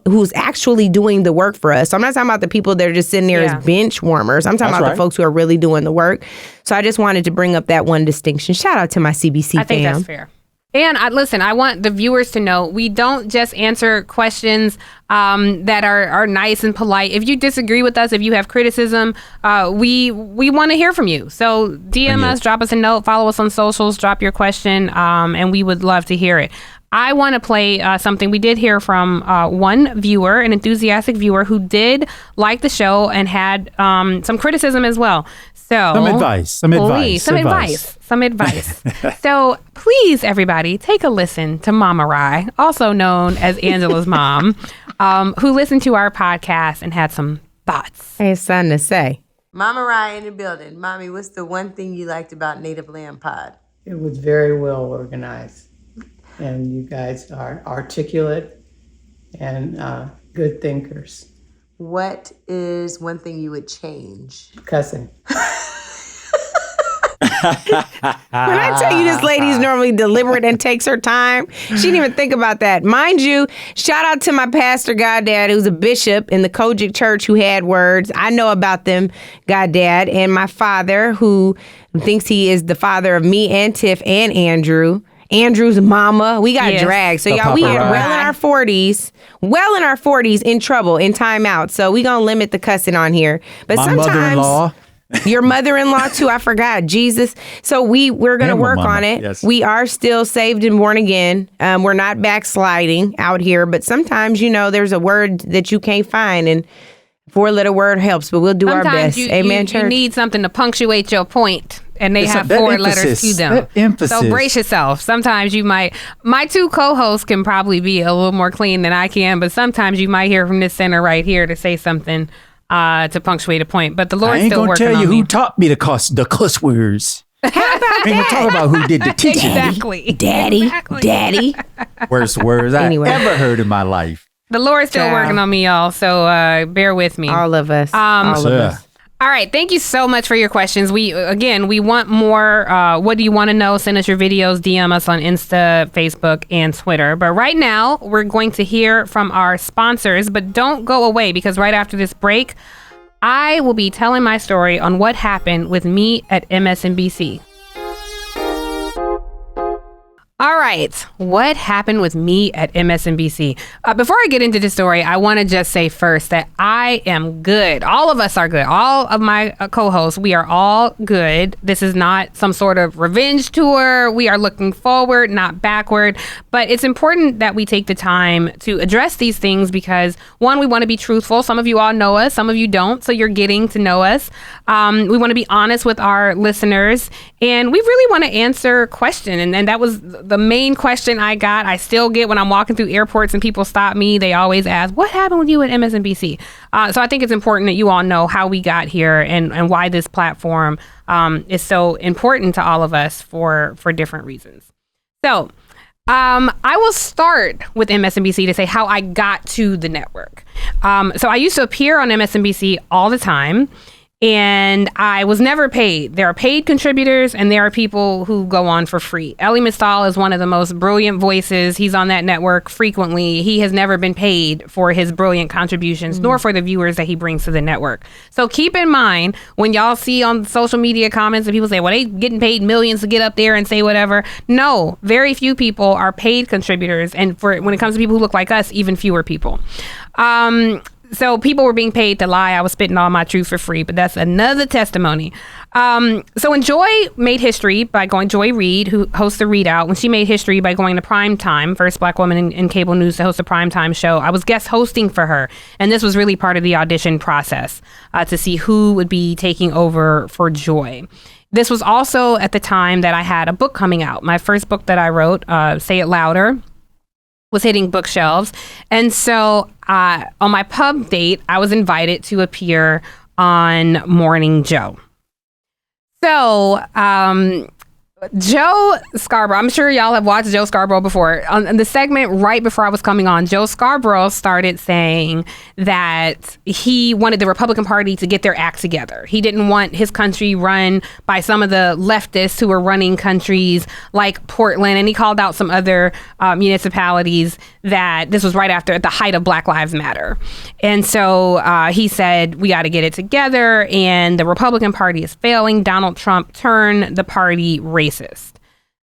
who's actually doing the work for us. So I'm not talking about the people that are just sitting there as bench warmers. I'm talking about the folks who are really doing the work. So I just wanted to bring up that one distinction. Shout out to my CBC fam. I think that's fair. And listen, I want the viewers to know we don't just answer questions that are nice and polite. If you disagree with us, if you have criticism, we want to hear from you. So DM us, drop us a note, follow us on socials, drop your question, and we would love to hear it. I want to play something. We did hear from one viewer, an enthusiastic viewer who did like the show and had some criticism as well. So Some advice. So please, everybody, take a listen to Mama Rye, also known as Angela's mom, who listened to our podcast and had some thoughts. Hey, it's something to say. Mama Rye in the building. Mommy, what's the one thing you liked about Native Land Pod? It was very well organized. And you guys are articulate and good thinkers. What is one thing you would change? Cussing. When I tell you this lady's normally deliberate and takes her time, she didn't even think about that. Mind you, shout out to my pastor, Goddad, who's a bishop in the Kojic Church who had words. I know about them, Goddad, and my father who thinks he is the father of me and Tiff and Andrew. Andrew's mama. We got dragged. So y'all, we had well in our 40s in trouble, in timeout. So we gonna limit the cussing on here. But my sometimes mother-in-law. Your mother-in-law too, I forgot. Jesus. So we're gonna work on it. Yes. We are still saved and born again. We're not backsliding out here, but sometimes, you know, there's a word that you can't find, and 4-letter word helps, but we'll do our best. Amen, church. You need something to punctuate your point, and they have 4 letters to them. That emphasis. So brace yourself. Sometimes you might. My 2 co-hosts can probably be a little more clean than I can, but sometimes you might hear from this center right here to say something to punctuate a point. But the Lord's still working on me. I ain't gonna tell you who taught me the cuss words. How about I ain't gonna talk about who did the teaching. Exactly. Daddy. Worst words I ever heard in my life. The Lord's still working on me, y'all. So bear with me. All of us. All right. Thank you so much for your questions. We want more. What do you want to know? Send us your videos. DM us on Insta, Facebook, and Twitter. But right now, we're going to hear from our sponsors. But don't go away, because right after this break, I will be telling my story on what happened with me at MSNBC. All right. What happened with me at MSNBC? Before I get into the story, I want to just say first that I am good. All of us are good. All of my co-hosts, we are all good. This is not some sort of revenge tour. We are looking forward, not backward. But it's important that we take the time to address these things because, one, we want to be truthful. Some of you all know us. Some of you don't. So you're getting to know us. We want to be honest with our listeners. And we really want to answer questions. And that was the main question I got. I still get when I'm walking through airports and people stop me. They always ask, what happened with you at MSNBC? So I think it's important that you all know how we got here and why this platform is so important to all of us for different reasons. So I will start with MSNBC to say how I got to the network. So I used to appear on MSNBC all the time. And I was never paid. There are paid contributors and there are people who go on for free. Elie Mystal is one of the most brilliant voices. He's on that network frequently. He has never been paid for his brilliant contributions, nor for the viewers that he brings to the network. So keep in mind when y'all see on social media comments and people say, well, they getting paid millions to get up there and say whatever. No, very few people are paid contributors. And when it comes to people who look like us, even fewer people. So people were being paid to lie. I was spitting all my truth for free, but that's another testimony. So when Joy made history by going, Joy Reid, who hosts the Readout, when she made history by going to primetime, first Black woman in cable news to host a primetime show, I was guest hosting for her. And this was really part of the audition process to see who would be taking over for Joy. This was also at the time that I had a book coming out. My first book that I wrote, Say It Louder, was hitting bookshelves. And so on my pub date, I was invited to appear on Morning Joe. So Joe Scarborough, I'm sure y'all have watched Joe Scarborough before. On the segment right before I was coming on, Joe Scarborough started saying that he wanted the Republican Party to get their act together. He didn't want his country run by some of the leftists who were running countries like Portland. And he called out some other municipalities that this was right after the height of Black Lives Matter. And so he said, we got to get it together. And the Republican Party is failing. Donald Trump turned the party racist.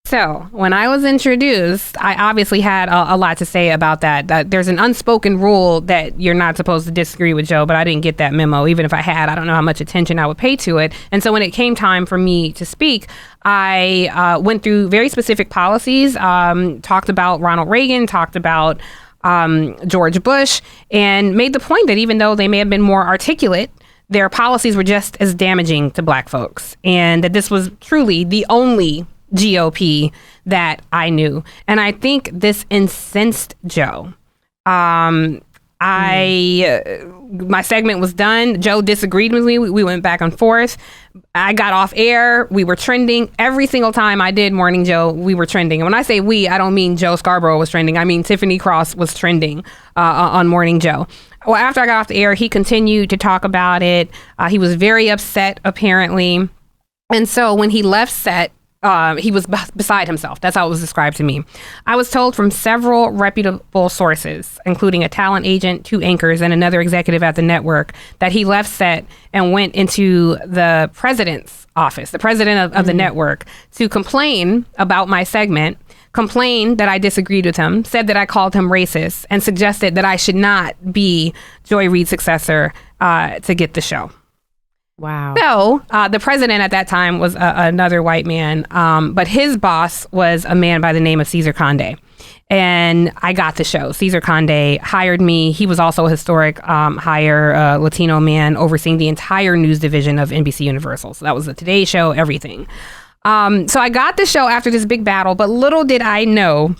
So when I was introduced, I obviously had a lot to say about that there's an unspoken rule that you're not supposed to disagree with Joe, but I didn't get that memo. Even if I had, I don't know how much attention I would pay to it. And so when it came time for me to speak, I went through very specific policies, talked about Ronald Reagan, talked about George Bush, and made the point that even though they may have been more articulate, their policies were just as damaging to Black folks, and that this was truly the only GOP that I knew. And I think this incensed Joe. My segment was done. Joe disagreed with me. We went back and forth. I got off air. We were trending. Every single time I did Morning Joe, we were trending. And when I say we, I don't mean Joe Scarborough was trending. I mean Tiffany Cross was trending on Morning Joe. Well, after I got off the air, he continued to talk about it. He was very upset, apparently. And so when he left set, he was beside himself. That's how it was described to me. I was told from several reputable sources, including a talent agent, 2 anchors, and another executive at the network, that he left set and went into the president's office, the president of the network, to complain about my segment, complained that I disagreed with him, said that I called him racist, and suggested that I should not be Joy Reid's successor to get the show. Wow. So the president at that time was another white man, but his boss was a man by the name of Cesar Conde. And I got the show. Cesar Conde hired me. He was also a historic hire, Latino man overseeing the entire news division of NBC Universal. So that was the Today Show, everything. So I got the show after this big battle, but little did I know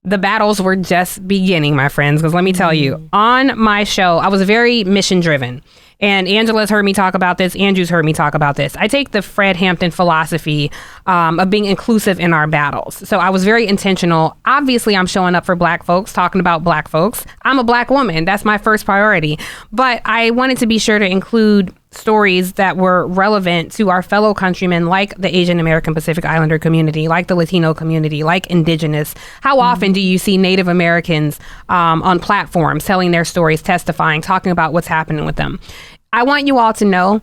the battles were just beginning, my friends, because let me tell you, on my show, I was very mission driven. And Angela's heard me talk about this. Andrew's heard me talk about this. I take the Fred Hampton philosophy of being inclusive in our battles. So I was very intentional. Obviously, I'm showing up for Black folks, talking about Black folks. I'm a Black woman. That's my first priority. But I wanted to be sure to include stories that were relevant to our fellow countrymen, like the Asian American Pacific Islander community, like the Latino community, like Indigenous. How often do you see Native Americans on platforms telling their stories, testifying, talking about what's happening with them? I want you all to know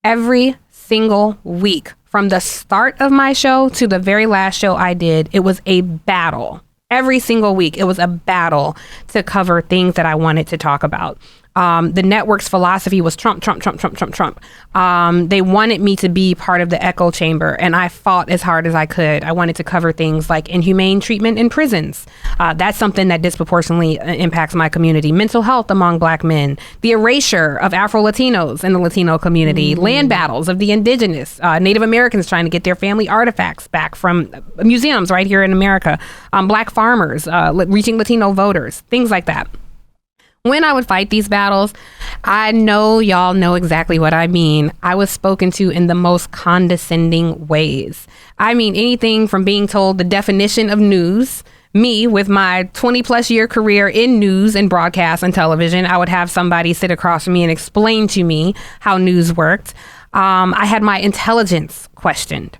every single week from the start of my show to the very last show I did, it was a battle. Every single week, it was a battle to cover things that I wanted to talk about. The network's philosophy was Trump, Trump, Trump, Trump, Trump, Trump. They wanted me to be part of the echo chamber, and I fought as hard as I could. I wanted to cover things like inhumane treatment in prisons. That's something that disproportionately impacts my community. Mental health among Black men. The erasure of Afro-Latinos in the Latino community. Land battles of the indigenous. Native Americans trying to get their family artifacts back from museums right here in America. Black farmers, reaching Latino voters. Things like that. When I would fight these battles, I know y'all know exactly what I mean. I was spoken to in the most condescending ways. I mean, anything from being told the definition of news. Me, with my 20 plus year career in news and broadcast and television, I would have somebody sit across from me and explain to me how news worked. I had my intelligence questioned.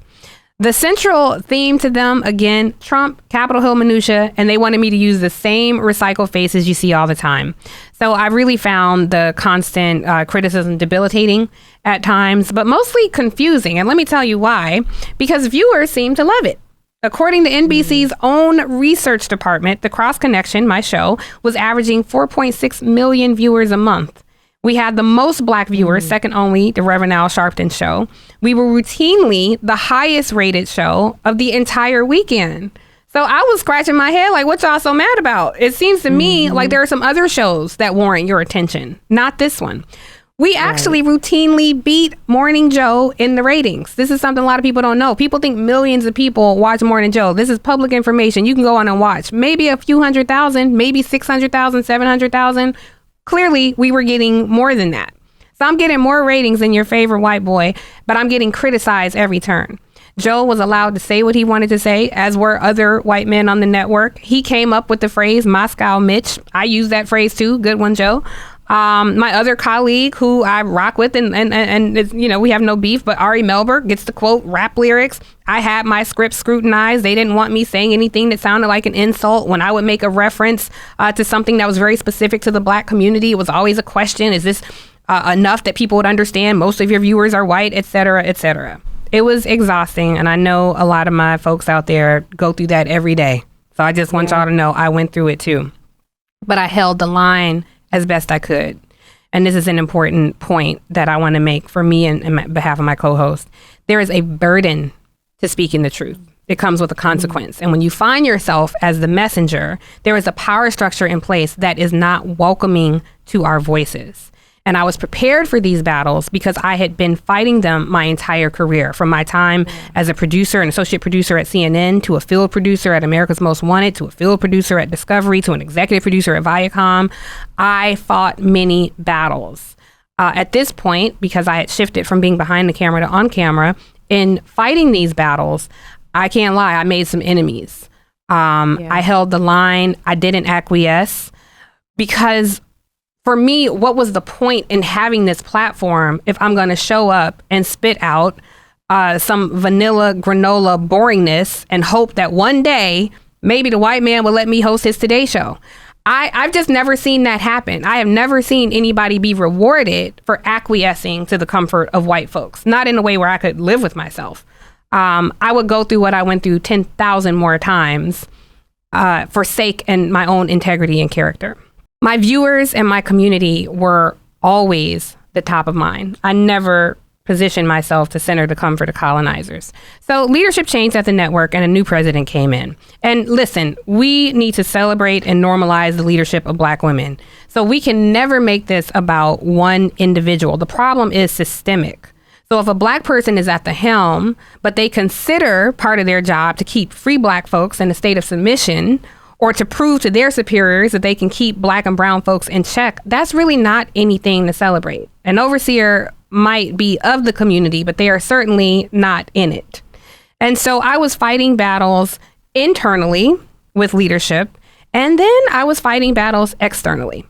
The central theme to them, again, Trump, Capitol Hill minutia, and they wanted me to use the same recycled faces you see all the time. So I really found the constant criticism debilitating at times, but mostly confusing. And let me tell you why. Because viewers seem to love it. According to NBC's own research department, The Cross Connection, my show, was averaging 4.6 million viewers a month. We had the most Black viewers, second only to Reverend Al Sharpton's show. We were routinely the highest rated show of the entire weekend. So I was scratching my head like, what y'all so mad about? It seems to me like there are some other shows that warrant your attention, not this one. We actually routinely beat Morning Joe in the ratings. This is something a lot of people don't know. People think millions of people watch Morning Joe. This is public information. You can go on and watch. Maybe a few 100,000, maybe 600,000, 700,000. Clearly, we were getting more than that. So I'm getting more ratings than your favorite white boy, but I'm getting criticized every turn. Joe was allowed to say what he wanted to say, as were other white men on the network. He came up with the phrase Moscow Mitch. I use that phrase too. Good one, Joe. My other colleague who I rock with and you know, we have no beef, but Ari Melber gets to quote rap lyrics. I had my script scrutinized. They didn't want me saying anything that sounded like an insult. When I would make a reference to something that was very specific to the Black community, it was always a question. Is this enough that people would understand? Most of your viewers are white, et cetera, et cetera. It was exhausting. And I know a lot of my folks out there go through that every day. So I just want y'all to know I went through it too. But I held the line as best I could. And this is an important point that I want to make for me and on behalf of my co-host. There is a burden to speaking the truth. It comes with a consequence. And when you find yourself as the messenger, there is a power structure in place that is not welcoming to our voices. And I was prepared for these battles because I had been fighting them my entire career, from my time as a producer, an associate producer at CNN, to a field producer at America's Most Wanted, to a field producer at Discovery, to an executive producer at Viacom. I fought many battles. At this point, because I had shifted from being behind the camera to on camera, in fighting these battles, I can't lie, I made some enemies. I held the line. I didn't acquiesce because for me, what was the point in having this platform if I'm going to show up and spit out some vanilla granola boringness and hope that one day maybe the white man will let me host his Today Show? I've just never seen that happen. I have never seen anybody be rewarded for acquiescing to the comfort of white folks, not in a way where I could live with myself. I would go through what I went through 10,000 more times for sake and my own integrity and character. My viewers and my community were always the top of mind. I never positioned myself to center the comfort of colonizers. So leadership changed at the network and a new president came in. And listen, we need to celebrate and normalize the leadership of Black women. So we can never make this about one individual. The problem is systemic. So if a Black person is at the helm, but they consider part of their job to keep free Black folks in a state of submission, or to prove to their superiors that they can keep Black and brown folks in check, that's really not anything to celebrate. An overseer might be of the community, but they are certainly not in it. And so I was fighting battles internally with leadership, and then I was fighting battles externally.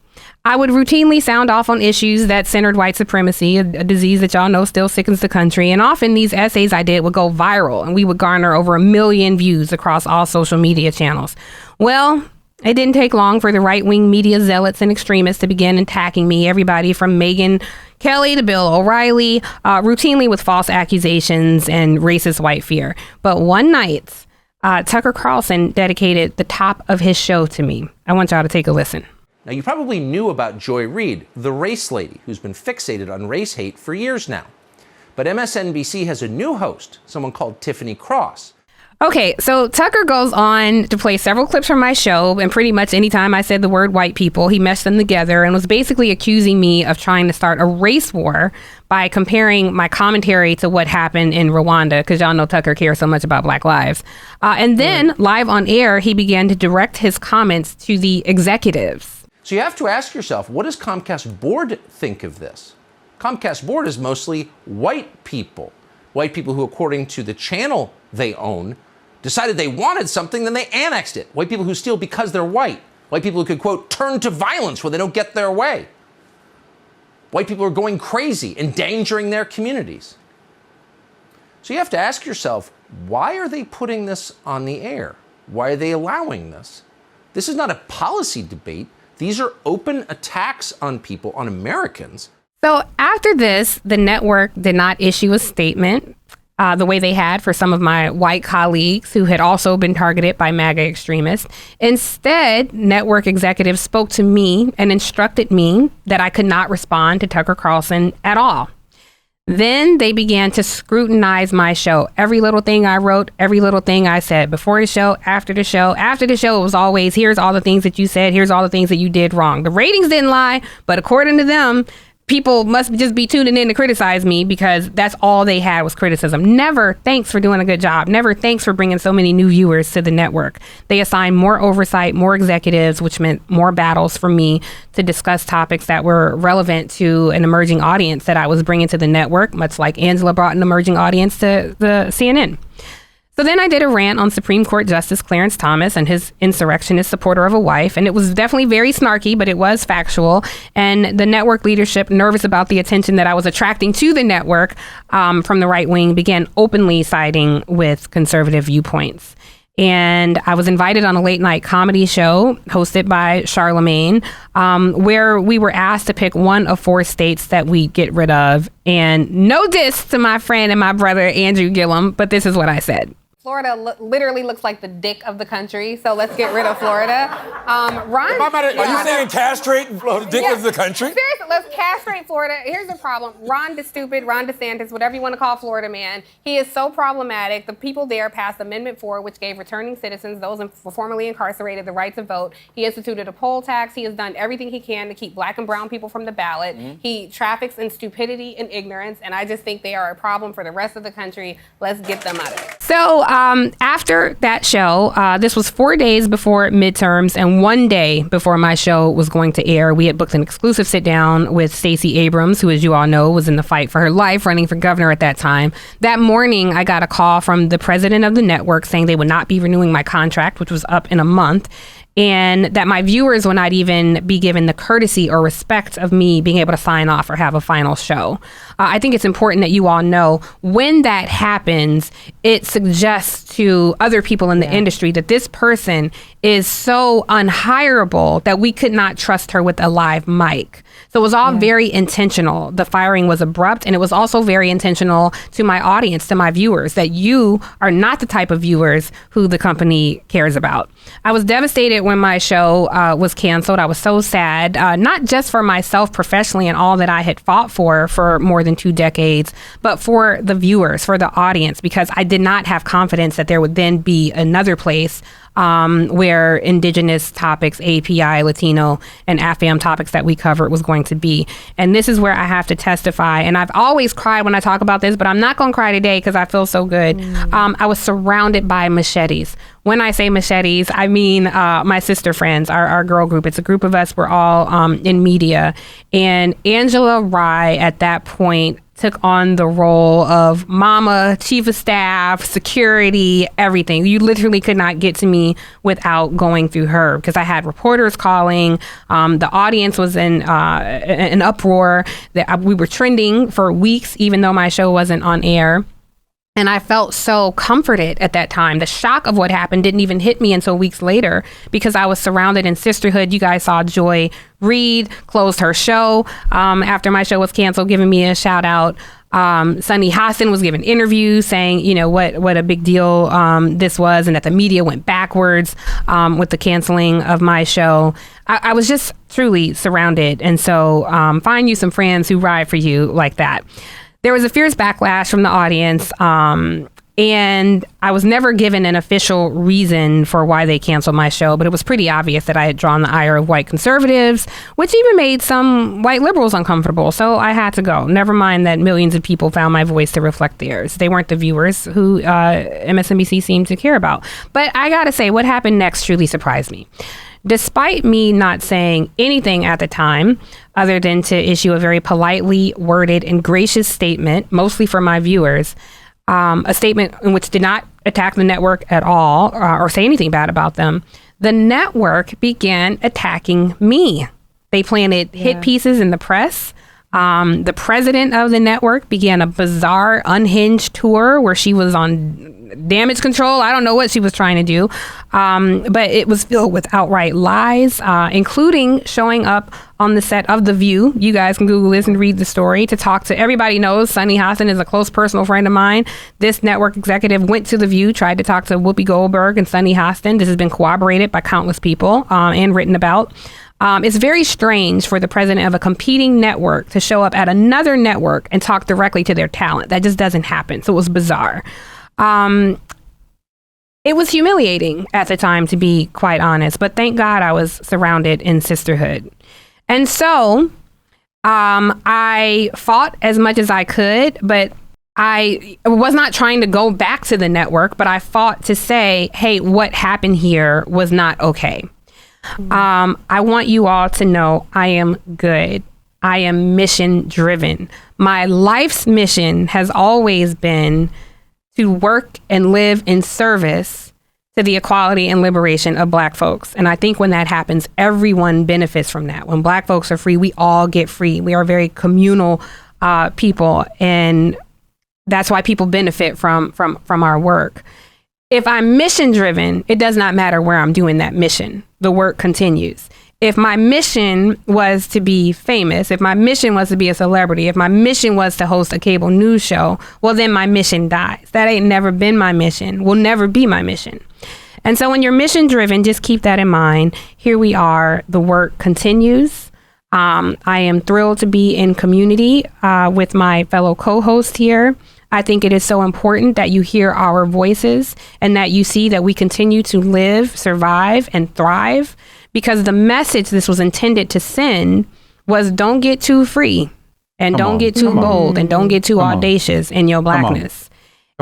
I would routinely sound off on issues that centered white supremacy, a disease that y'all know still sickens the country. And often these essays I did would go viral and we would garner over 1 million views across all social media channels. Well, It didn't take long for the right-wing media zealots and extremists to begin attacking me. Everybody from Megyn Kelly to Bill O'Reilly, routinely with false accusations and racist white fear. But one night, Tucker Carlson dedicated the top of his show to me. I want y'all to take a listen. Now, you probably knew about Joy Reid, the race lady, who's been fixated on race hate for years now. But MSNBC has a new host, someone called Tiffany Cross. Okay, so Tucker goes on to play several clips from my show, and pretty much anytime I said the word white people, he meshed them together and was basically accusing me of trying to start a race war by comparing my commentary to what happened in Rwanda, because y'all know Tucker cares so much about Black lives. And then, live on air, he began to direct his comments to the executives. So you have to ask yourself, what does Comcast board think of this? Comcast board is mostly white people who, according to the channel they own, decided they wanted something, then they annexed it. White people who steal because they're white. White people who could, quote, turn to violence when they don't get their way. White people are going crazy, endangering their communities. So you have to ask yourself, why are they putting this on the air? Why are they allowing this? This is not a policy debate. These are open attacks on people, on Americans. So after this, the network did not issue a statement the way they had for some of my white colleagues who had also been targeted by MAGA extremists. Instead, network executives spoke to me and instructed me that I could not respond to Tucker Carlson at all. Then they began to scrutinize my show. Every little thing I wrote, every little thing I said before the show, after the show. After the show, it was always, here's all the things that you said, here's all the things that you did wrong. The ratings didn't lie, but according to them, people must just be tuning in to criticize me because that's all they had was criticism. Never thanks for doing a good job. Never thanks for bringing so many new viewers to the network. They assigned more oversight, more executives, which meant more battles for me to discuss topics that were relevant to an emerging audience that I was bringing to the network, much like Angela brought an emerging audience to the CNN. So then I did a rant on Supreme Court Justice Clarence Thomas and his insurrectionist supporter of a wife. And it was definitely very snarky, but it was factual. And the network leadership, nervous about the attention that I was attracting to the network from the right wing, began openly siding with conservative viewpoints. And I was invited on a late night comedy show hosted by Charlemagne, where we were asked to pick one of 4 states that we'd get rid of. And no diss to my friend and my brother, Andrew Gillum, but this is what I said. Florida literally looks like the dick of the country, so let's get rid of Florida. Ron, are you saying castrate the dick of the country? Seriously, let's castrate Florida. Here's the problem. Ron DeSantis, whatever you want to call Florida man, he is so problematic. The people there passed Amendment 4, which gave returning citizens, those formerly incarcerated, the right to vote. He instituted a poll tax. He has done everything he can to keep black and brown people from the ballot. Mm-hmm. He traffics in stupidity and ignorance, and I just think they are a problem for the rest of the country. Let's get them out of it. So after that show, this was 4 days before midterms and 1 day before my show was going to air. We had booked an exclusive sit down with Stacey Abrams, who, as you all know, was in the fight for her life, running for governor at that time. That morning, I got a call from the president of the network saying they would not be renewing my contract, which was up in a month, and that my viewers would not even be given the courtesy or respect of me being able to sign off or have a final show. I think it's important that you all know when that happens, it suggests to other people in the industry that this person is so unhireable that we could not trust her with a live mic. So it was all very intentional. The firing was abrupt, and it was also very intentional to my audience, to my viewers, that you are not the type of viewers who the company cares about. I was devastated when my show was canceled. I was so sad, not just for myself professionally and all that I had fought for more than 2 decades, but for the viewers, for the audience, because I did not have confidence that there would then be another place where indigenous topics, API, Latino, and AFAM topics that we covered was going to be. And this is where I have to testify. And I've always cried when I talk about this, but I'm not going to cry today because I feel so good. I was surrounded by machetes. When I say machetes, I mean my sister friends, our girl group. It's a group of us. We're all in media. And Angela Rye at that point took on the role of mama, chief of staff, security, everything. You literally could not get to me without going through her because I had reporters calling. The audience was in an uproar. We were trending for weeks, even though my show wasn't on air. And I felt so comforted at that time. The shock of what happened didn't even hit me until weeks later because I was surrounded in sisterhood. You guys saw Joy Reid closed her show after my show was canceled, giving me a shout out. Sunny Hostin was giving interviews saying, you know, what a big deal this was, and that the media went backwards with the canceling of my show. I was just truly surrounded. And so find you some friends who ride for you like that. There was a fierce backlash from the audience, and I was never given an official reason for why they canceled my show, but it was pretty obvious that I had drawn the ire of white conservatives, which even made some white liberals uncomfortable, so I had to go. Never mind that millions of people found my voice to reflect theirs. They weren't the viewers who MSNBC seemed to care about. But I gotta say, what happened next truly surprised me. Despite me not saying anything at the time, other than to issue a very politely worded and gracious statement, mostly for my viewers, a statement in which did not attack the network at all or say anything bad about them, the network began attacking me. They planted hit pieces in the press. The president of the network began a bizarre, unhinged tour where she was on damage control. I don't know what she was trying to do, but it was filled with outright lies, including showing up on the set of The View. You guys can Google this and read the story to talk to. Everybody knows Sunny Hostin is a close personal friend of mine. This network executive went to The View, tried to talk to Whoopi Goldberg and Sunny Hostin. This has been corroborated by countless people and written about. It's very strange for the president of a competing network to show up at another network and talk directly to their talent. That just doesn't happen. So it was bizarre. It was humiliating at the time, to be quite honest, but thank God I was surrounded in sisterhood. And so I fought as much as I could, but I was not trying to go back to the network, but I fought to say, hey, what happened here was not okay. I want you all to know I am good. I am mission driven. My life's mission has always been to work and live in service to the equality and liberation of Black folks. And I think when that happens, everyone benefits from that. When Black folks are free, we all get free. We are very communal people, and that's why people benefit from our work. If I'm mission driven, it does not matter where I'm doing that mission. The work continues. If my mission was to be famous, if my mission was to be a celebrity, if my mission was to host a cable news show, well, then my mission dies. That ain't never been my mission, will never be my mission. And so when you're mission driven, just keep that in mind. Here we are, the work continues. I am thrilled to be in community with my fellow co-host here. I think it is so important that you hear our voices and that you see that we continue to live, survive, and thrive, because the message this was intended to send was don't get too free and don't get too bold and don't get too audacious in your Blackness.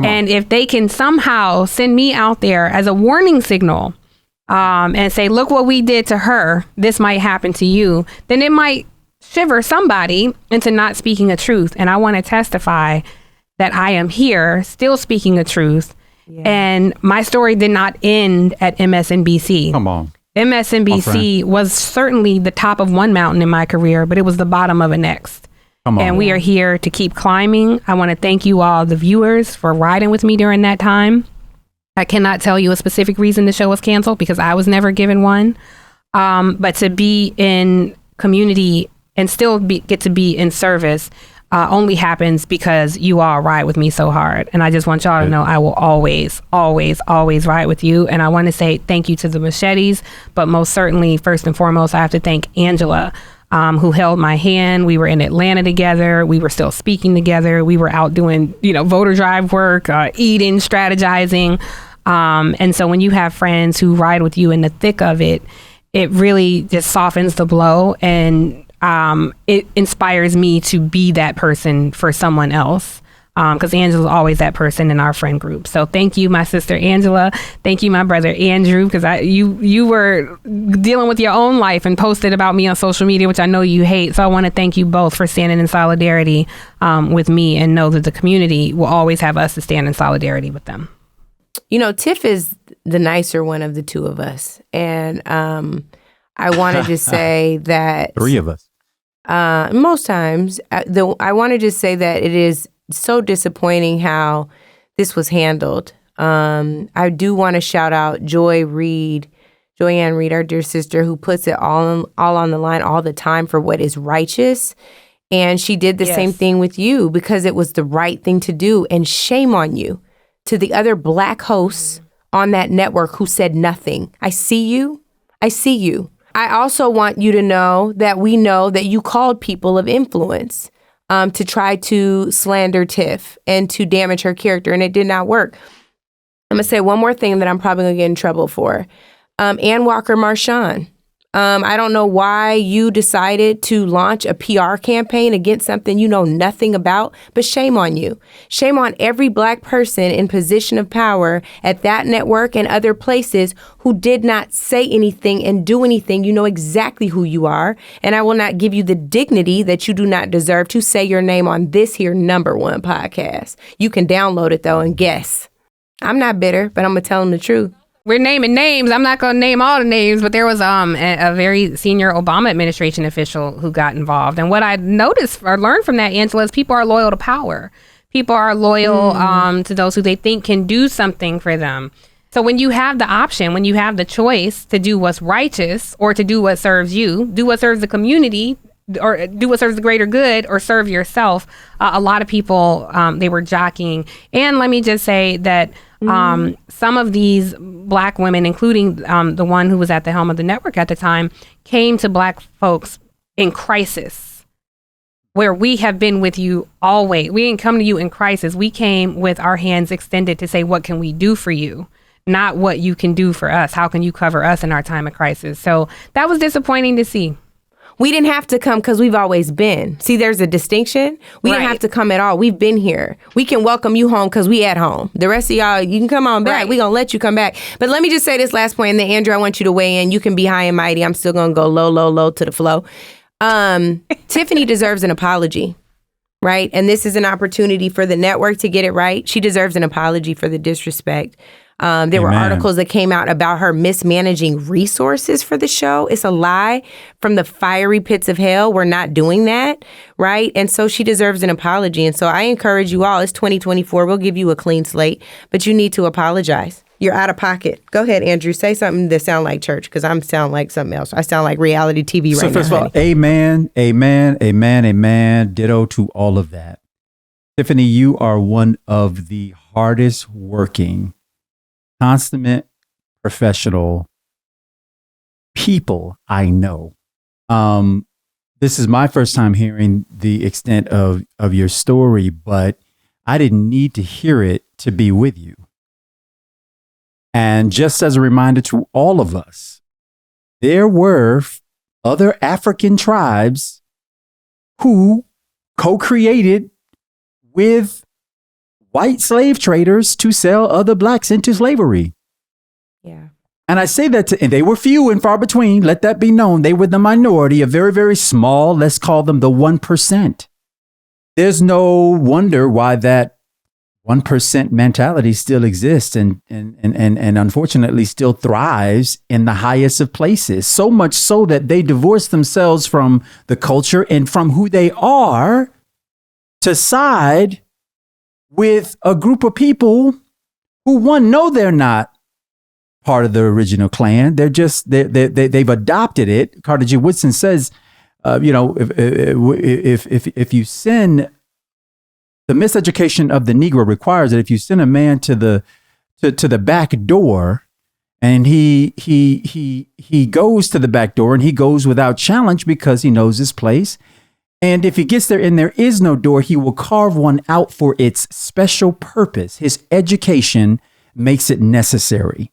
And if they can somehow send me out there as a warning signal and say, look what we did to her, this might happen to you, then it might shiver somebody into not speaking the truth. And I want to testify that I am here still speaking the truth. Yeah. And my story did not end at MSNBC. Come on. MSNBC was certainly the top of one mountain in my career, but it was the bottom of a next. Come on. And we are here to keep climbing. I want to thank you all, the viewers, for riding with me during that time. I cannot tell you a specific reason the show was canceled because I was never given one. But to be in community and still get to be in service only happens because you all ride with me so hard. And I just want y'all to know I will always, always, always ride with you. And I want to say thank you to the Machetes, but most certainly, first and foremost, I have to thank Angela, who held my hand. We were in Atlanta together. We were still speaking together. We were out doing, voter drive work, eating, strategizing. And so when you have friends who ride with you in the thick of it, it really just softens the blow, and it inspires me to be that person for someone else, because Angela's always that person in our friend group. So thank you, my sister Angela. Thank you, my brother Andrew, because you were dealing with your own life and posted about me on social media, which I know you hate. So I want to thank you both for standing in solidarity with me, and know that the community will always have us to stand in solidarity with them. Tiff is the nicer one of the two of us. And I want to just say that... Three of us. Most times, I want to just say that it is so disappointing how this was handled. I do want to shout out Joyanne Reed, our dear sister, who puts it all on the line all the time for what is righteous. And she did the same thing with you because it was the right thing to do. And shame on you to the other Black hosts on that network who said nothing. I see you. I also want you to know that we know that you called people of influence to try to slander Tiff and to damage her character, and it did not work. I'm going to say one more thing that I'm probably going to get in trouble for. Ann Walker Marchand. I don't know why you decided to launch a PR campaign against something you know nothing about, but shame on you. Shame on every Black person in position of power at that network and other places who did not say anything and do anything. You know exactly who you are, and I will not give you the dignity that you do not deserve to say your name on this here #1 podcast. You can download it, though, and guess. I'm not bitter, but I'm going to tell them the truth. We're naming names. I'm not going to name all the names, but there was a very senior Obama administration official who got involved. And what I noticed or learned from that, Angela, is people are loyal to power. People are loyal to those who they think can do something for them. So when you have the option, when you have the choice to do what's righteous or to do what serves you, do what serves the community, or do what serves the greater good, or serve yourself, a lot of people, they were jockeying. And let me just say that some of these Black women, including the one who was at the helm of the network at the time, came to Black folks in crisis, where we have been with you always. We didn't come to you in crisis. We came with our hands extended to say, what can we do for you? Not what you can do for us. How can you cover us in our time of crisis? So that was disappointing to see. We didn't have to come because we've always been. See, there's a distinction. We didn't have to come at all. We've been here. We can welcome you home because we at home. The rest of y'all, you can come on back. We're going to let you come back. But let me just say this last point, and then Andrew, I want you to weigh in. You can be high and mighty. I'm still going to go low to the flow. Tiffany deserves an apology, right? And this is an opportunity for the network to get it right. She deserves an apology for the disrespect. There were articles that came out about her mismanaging resources for the show. It's a lie from the fiery pits of hell. We're not doing that, right? And so she deserves an apology. And so I encourage you all, it's 2024. We'll give you a clean slate, but you need to apologize. You're out of pocket. Go ahead, Andrew. Say something that sound like church, because I'm sound like something else. I sound like reality TV right now. So first of all, amen. Ditto to all of that. Tiffany, you are one of the hardest working, consummate professional people I know. This is my first time hearing the extent of your story, but I didn't need to hear it to be with you. And just as a reminder to all of us, there were other African tribes who co-created with white slave traders to sell other Blacks into slavery. Yeah. And I say that and they were few and far between. Let that be known. They were the minority, a very, very small, let's call them the 1%. There's no wonder why that 1% mentality still exists and unfortunately still thrives in the highest of places. So much so that they divorce themselves from the culture and from who they are to side with a group of people who, one, know they're not part of the original clan. They're just, they've adopted it. Carter G. Woodson says, if you send, the miseducation of the Negro requires that if you send a man to the back door and he goes to the back door and he goes without challenge because he knows his place. And if he gets there and there is no door, he will carve one out for its special purpose. His education makes it necessary.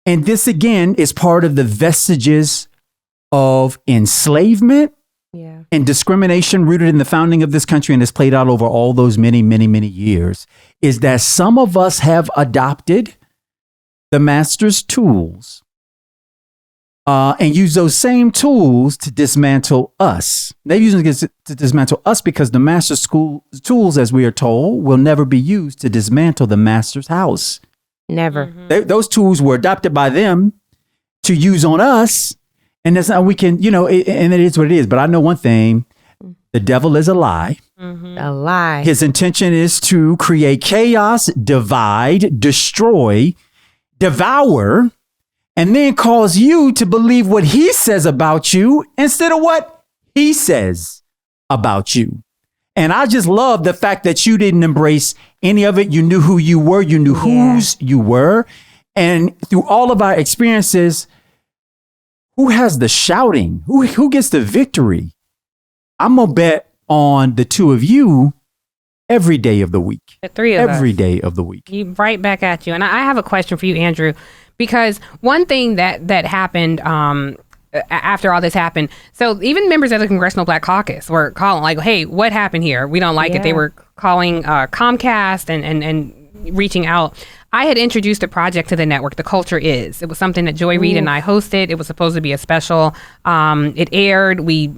And this, again, is part of the vestiges of enslavement and discrimination rooted in the founding of this country, and it's played out over all those many, many, many years, is that some of us have adopted the master's tools and use those same tools to dismantle us. They're using it to dismantle us because the master's tools, as we are told, will never be used to dismantle the master's house. Never. Those tools were adopted by them to use on us. And that's how we can, and it is what it is. But I know one thing, the devil is a lie. A lie. His intention is to create chaos, divide, destroy, devour, and then cause you to believe what he says about you instead of what he says about you. And I just love the fact that you didn't embrace any of it. You knew who you were. You knew whose you were. And through all of our experiences, who has the shouting? Who gets the victory? I'm going to bet on the two of you every day of the week. The three of us. Every day of the week. Right back at you. And I have a question for you, Andrew, because one thing that happened after all this happened, so even members of the Congressional Black Caucus were calling like, hey, what happened here? We don't like it. They were calling Comcast and reaching out. I had introduced a project to the network, The Culture Is. It was something that Joy Reid and I hosted. It was supposed to be a special. It aired. We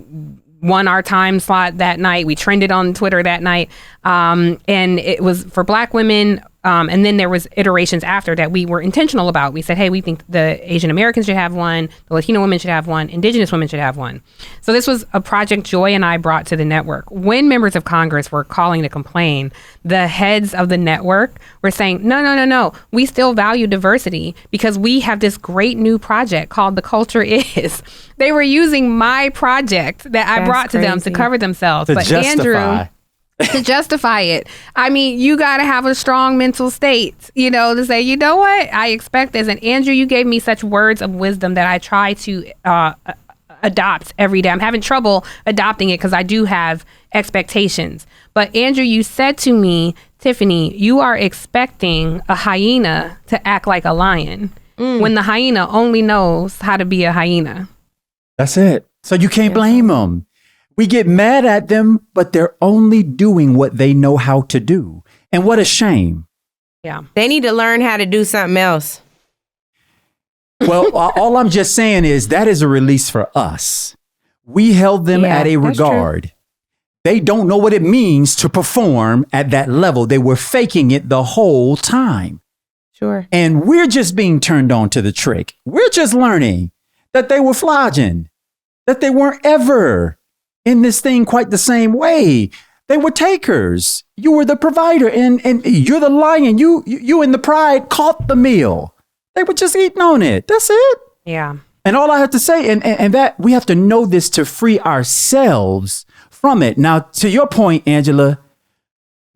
won our time slot that night. We trended on Twitter that night. And it was for Black women. And then there was iterations after that we were intentional about. We said, hey, we think the Asian Americans should have one, the Latino women should have one, Indigenous women should have one. So this was a project Joy and I brought to the network. When members of Congress were calling to complain, the heads of the network were saying, no, we still value diversity because we have this great new project called The Culture Is. They were using my project that I brought to them to cover themselves. But Andrew, to justify it. I mean, you got to have a strong mental state, to say, you know what? I expect this. And Andrew, you gave me such words of wisdom that I try to adopt every day. I'm having trouble adopting it because I do have expectations. But Andrew, you said to me, Tiffany, you are expecting a hyena to act like a lion when the hyena only knows how to be a hyena. That's it. So you can't blame them. We get mad at them, but they're only doing what they know how to do. And what a shame. Yeah. They need to learn how to do something else. Well, all I'm just saying is that is a release for us. We held them at a regard. They don't know what it means to perform at that level. They were faking it the whole time. Sure. And we're just being turned on to the trick. We're just learning that they were flogging, that they weren't ever in this thing quite the same way. They were takers. You were the provider and you're the lion. You and the pride caught the meal. They were just eating on it. That's it. Yeah. And all I have to say, and that we have to know this to free ourselves from it. Now, to your point, Angela,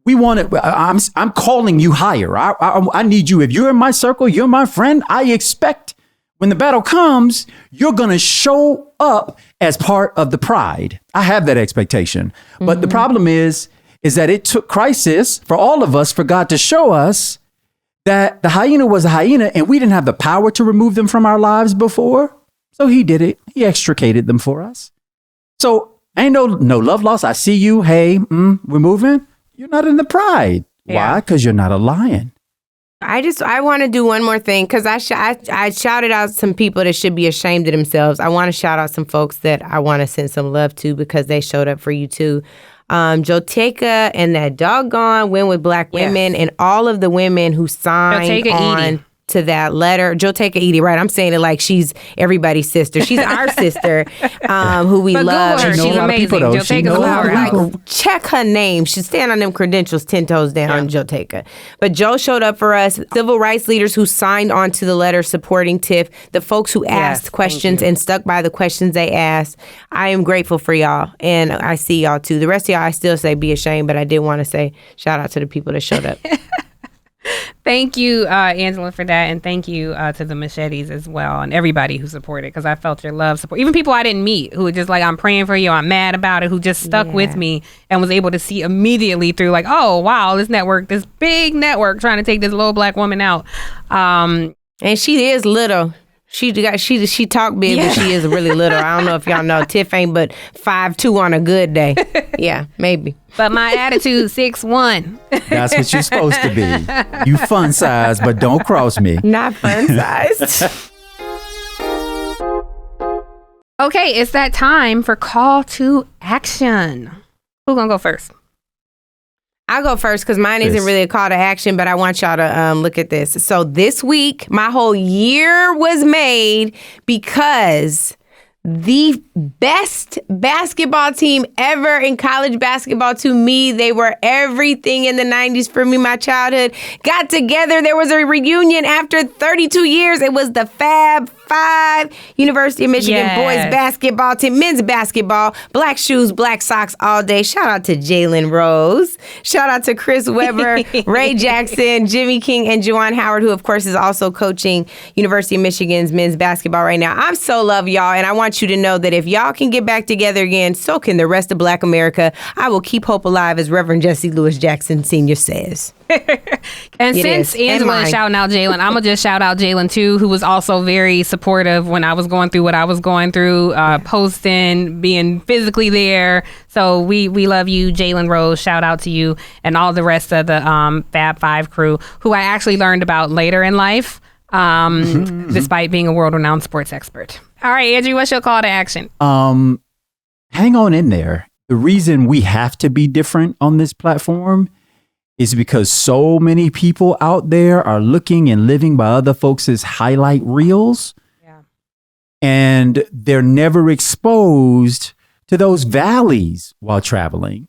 we want it. I'm calling you higher. I need you. If you're in my circle, you're my friend. I expect when the battle comes, you're going to show up as part of the pride. I have that expectation. But the problem is that it took crisis for all of us, for God to show us that the hyena was a hyena and we didn't have the power to remove them from our lives before. So he did it. He extricated them for us. So ain't no love lost. I see you. Hey, we're moving. You're not in the pride. Yeah. Why? Because you're not a lion. I want to do one more thing because I shouted out some people that should be ashamed of themselves. I want to shout out some folks that I want to send some love to because they showed up for you too. Joteka and that doggone Win with Black Women and all of the women who signed on to that letter. Joteka Edie, right? I'm saying it like she's everybody's sister. She's our sister, who we love. She's amazing. Joteka's check her name. She's standing on them credentials 10 toes down, Joteka. But Joe showed up for us. Civil rights leaders who signed on to the letter supporting Tiff. The folks who asked questions and stuck by the questions they asked. I am grateful for y'all. And I see y'all too. The rest of y'all, I still say be ashamed, but I did want to say shout out to the people that showed up. Thank you, Angela, for that. And thank you to the Machetes as well and everybody who supported, because I felt your love, support. Even people I didn't meet who were just like, I'm praying for you, I'm mad about it, who just stuck with me and was able to see immediately through like, oh, wow, this network, this big network trying to take this little Black woman out. And she is little. She talk big, but she is really little. I don't know if y'all know. Tiff ain't but 5'2" on a good day. Yeah, maybe. But my attitude 6'1". That's what you're supposed to be. You fun size, but don't cross me. Not fun sized. Okay, it's that time for call to action. Who's gonna go first? I'll go first because mine isn't really a call to action, but I want y'all to look at this. So this week, my whole year was made because the best basketball team ever in college basketball to me. They were everything in the 90s for me, my childhood. Got together. There was a reunion after 32 years. It was the Fab Five. University of Michigan boys basketball team, men's basketball, black shoes, black socks all day. Shout out to Jalen Rose. Shout out to Chris Webber, Ray Jackson, Jimmy King, and Juwan Howard, who of course is also coaching University of Michigan's men's basketball right now. I'm so love y'all, and I want you to know that if y'all can get back together again, so can the rest of Black America. I will keep hope alive, as Reverend Jesse Lewis Jackson Sr. says. And since Angela is shouting out Jalen, I'm going to just shout out Jalen too, who was also very supportive when I was going through what I was going through, posting, being physically there. So we love you, Jalen Rose. Shout out to you and all the rest of the Fab Five crew, who I actually learned about later in life, despite being a world-renowned sports expert. All right, Andrew, what's your call to action? Hang on in there. The reason we have to be different on this platform is because so many people out there are looking and living by other folks' highlight reels. Yeah. And they're never exposed to those valleys while traveling,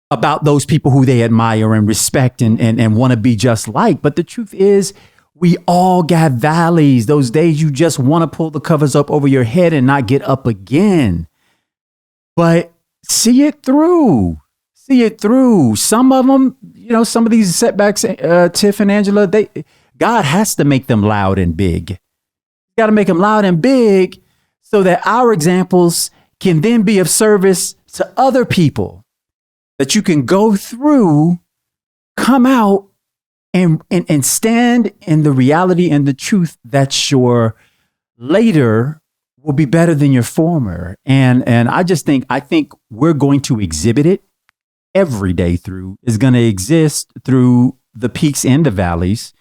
about those people who they admire and respect and want to be just like. But the truth is, we all got valleys, those days you just want to pull the covers up over your head and not get up again. But see it through. See it through. Some of them, some of these setbacks, Tiff and Angela, God has to make them loud and big. Got to make them loud and big so that our examples can then be of service to other people, that you can go through, come out, and stand in the reality and the truth that your later will be better than your former. And I think we're going to exhibit it every day through, is going to exist through the peaks and the valleys.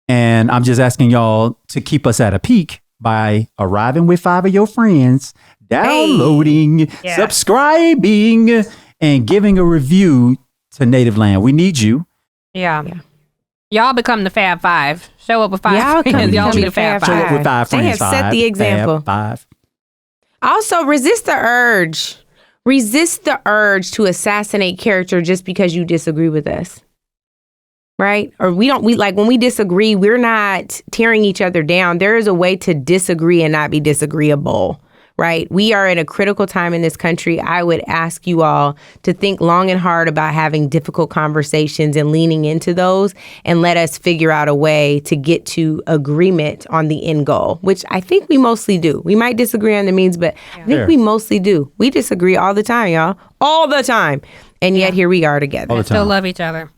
And I'm just asking y'all to keep us at a peak by arriving with 5 of your friends, downloading, subscribing, and giving a review to Native Land. We need you. Yeah. Y'all become the Fab Five. Show up with 5 friends. Y'all be the Fab Five. Show up with 5 friends. They have set the example. Fab Five. Also, resist the urge. Resist the urge to assassinate character just because you disagree with us. Right? Or we like when we disagree, we're not tearing each other down. There is a way to disagree and not be disagreeable. Right? We are in a critical time in this country. I would ask you all to think long and hard about having difficult conversations and leaning into those, and let us figure out a way to get to agreement on the end goal, which I think we mostly do. We might disagree on the means, but I think we mostly do. We disagree all the time, y'all. All the time. And yet here we are together. We still love each other.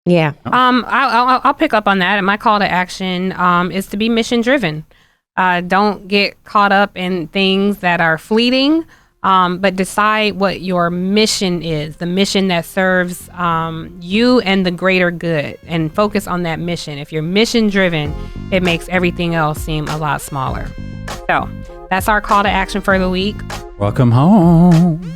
Yeah. I'll pick up on that. And my call to action is to be mission driven. Don't get caught up in things that are fleeting, but decide what your mission is, the mission that serves you and the greater good, and focus on that mission. If you're mission driven, it makes everything else seem a lot smaller. So that's our call to action for the week. Welcome home.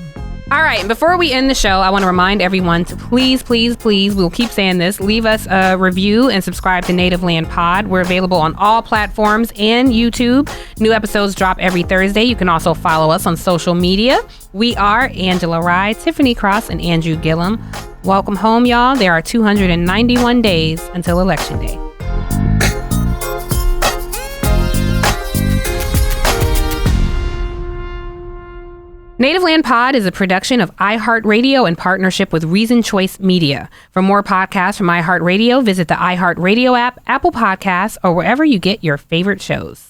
All right, before we end the show, I want to remind everyone to please, we'll keep saying this, leave us a review and subscribe to Native Land Pod. We're available on all platforms and YouTube. New episodes drop every Thursday. You can also follow us on social media. We are Angela Rye, Tiffany Cross, and Andrew Gillum. Welcome home, y'all. There are 291 days until Election Day. Native Land Pod is a production of iHeartRadio in partnership with Reason Choice Media. For more podcasts from iHeartRadio, visit the iHeartRadio app, Apple Podcasts, or wherever you get your favorite shows.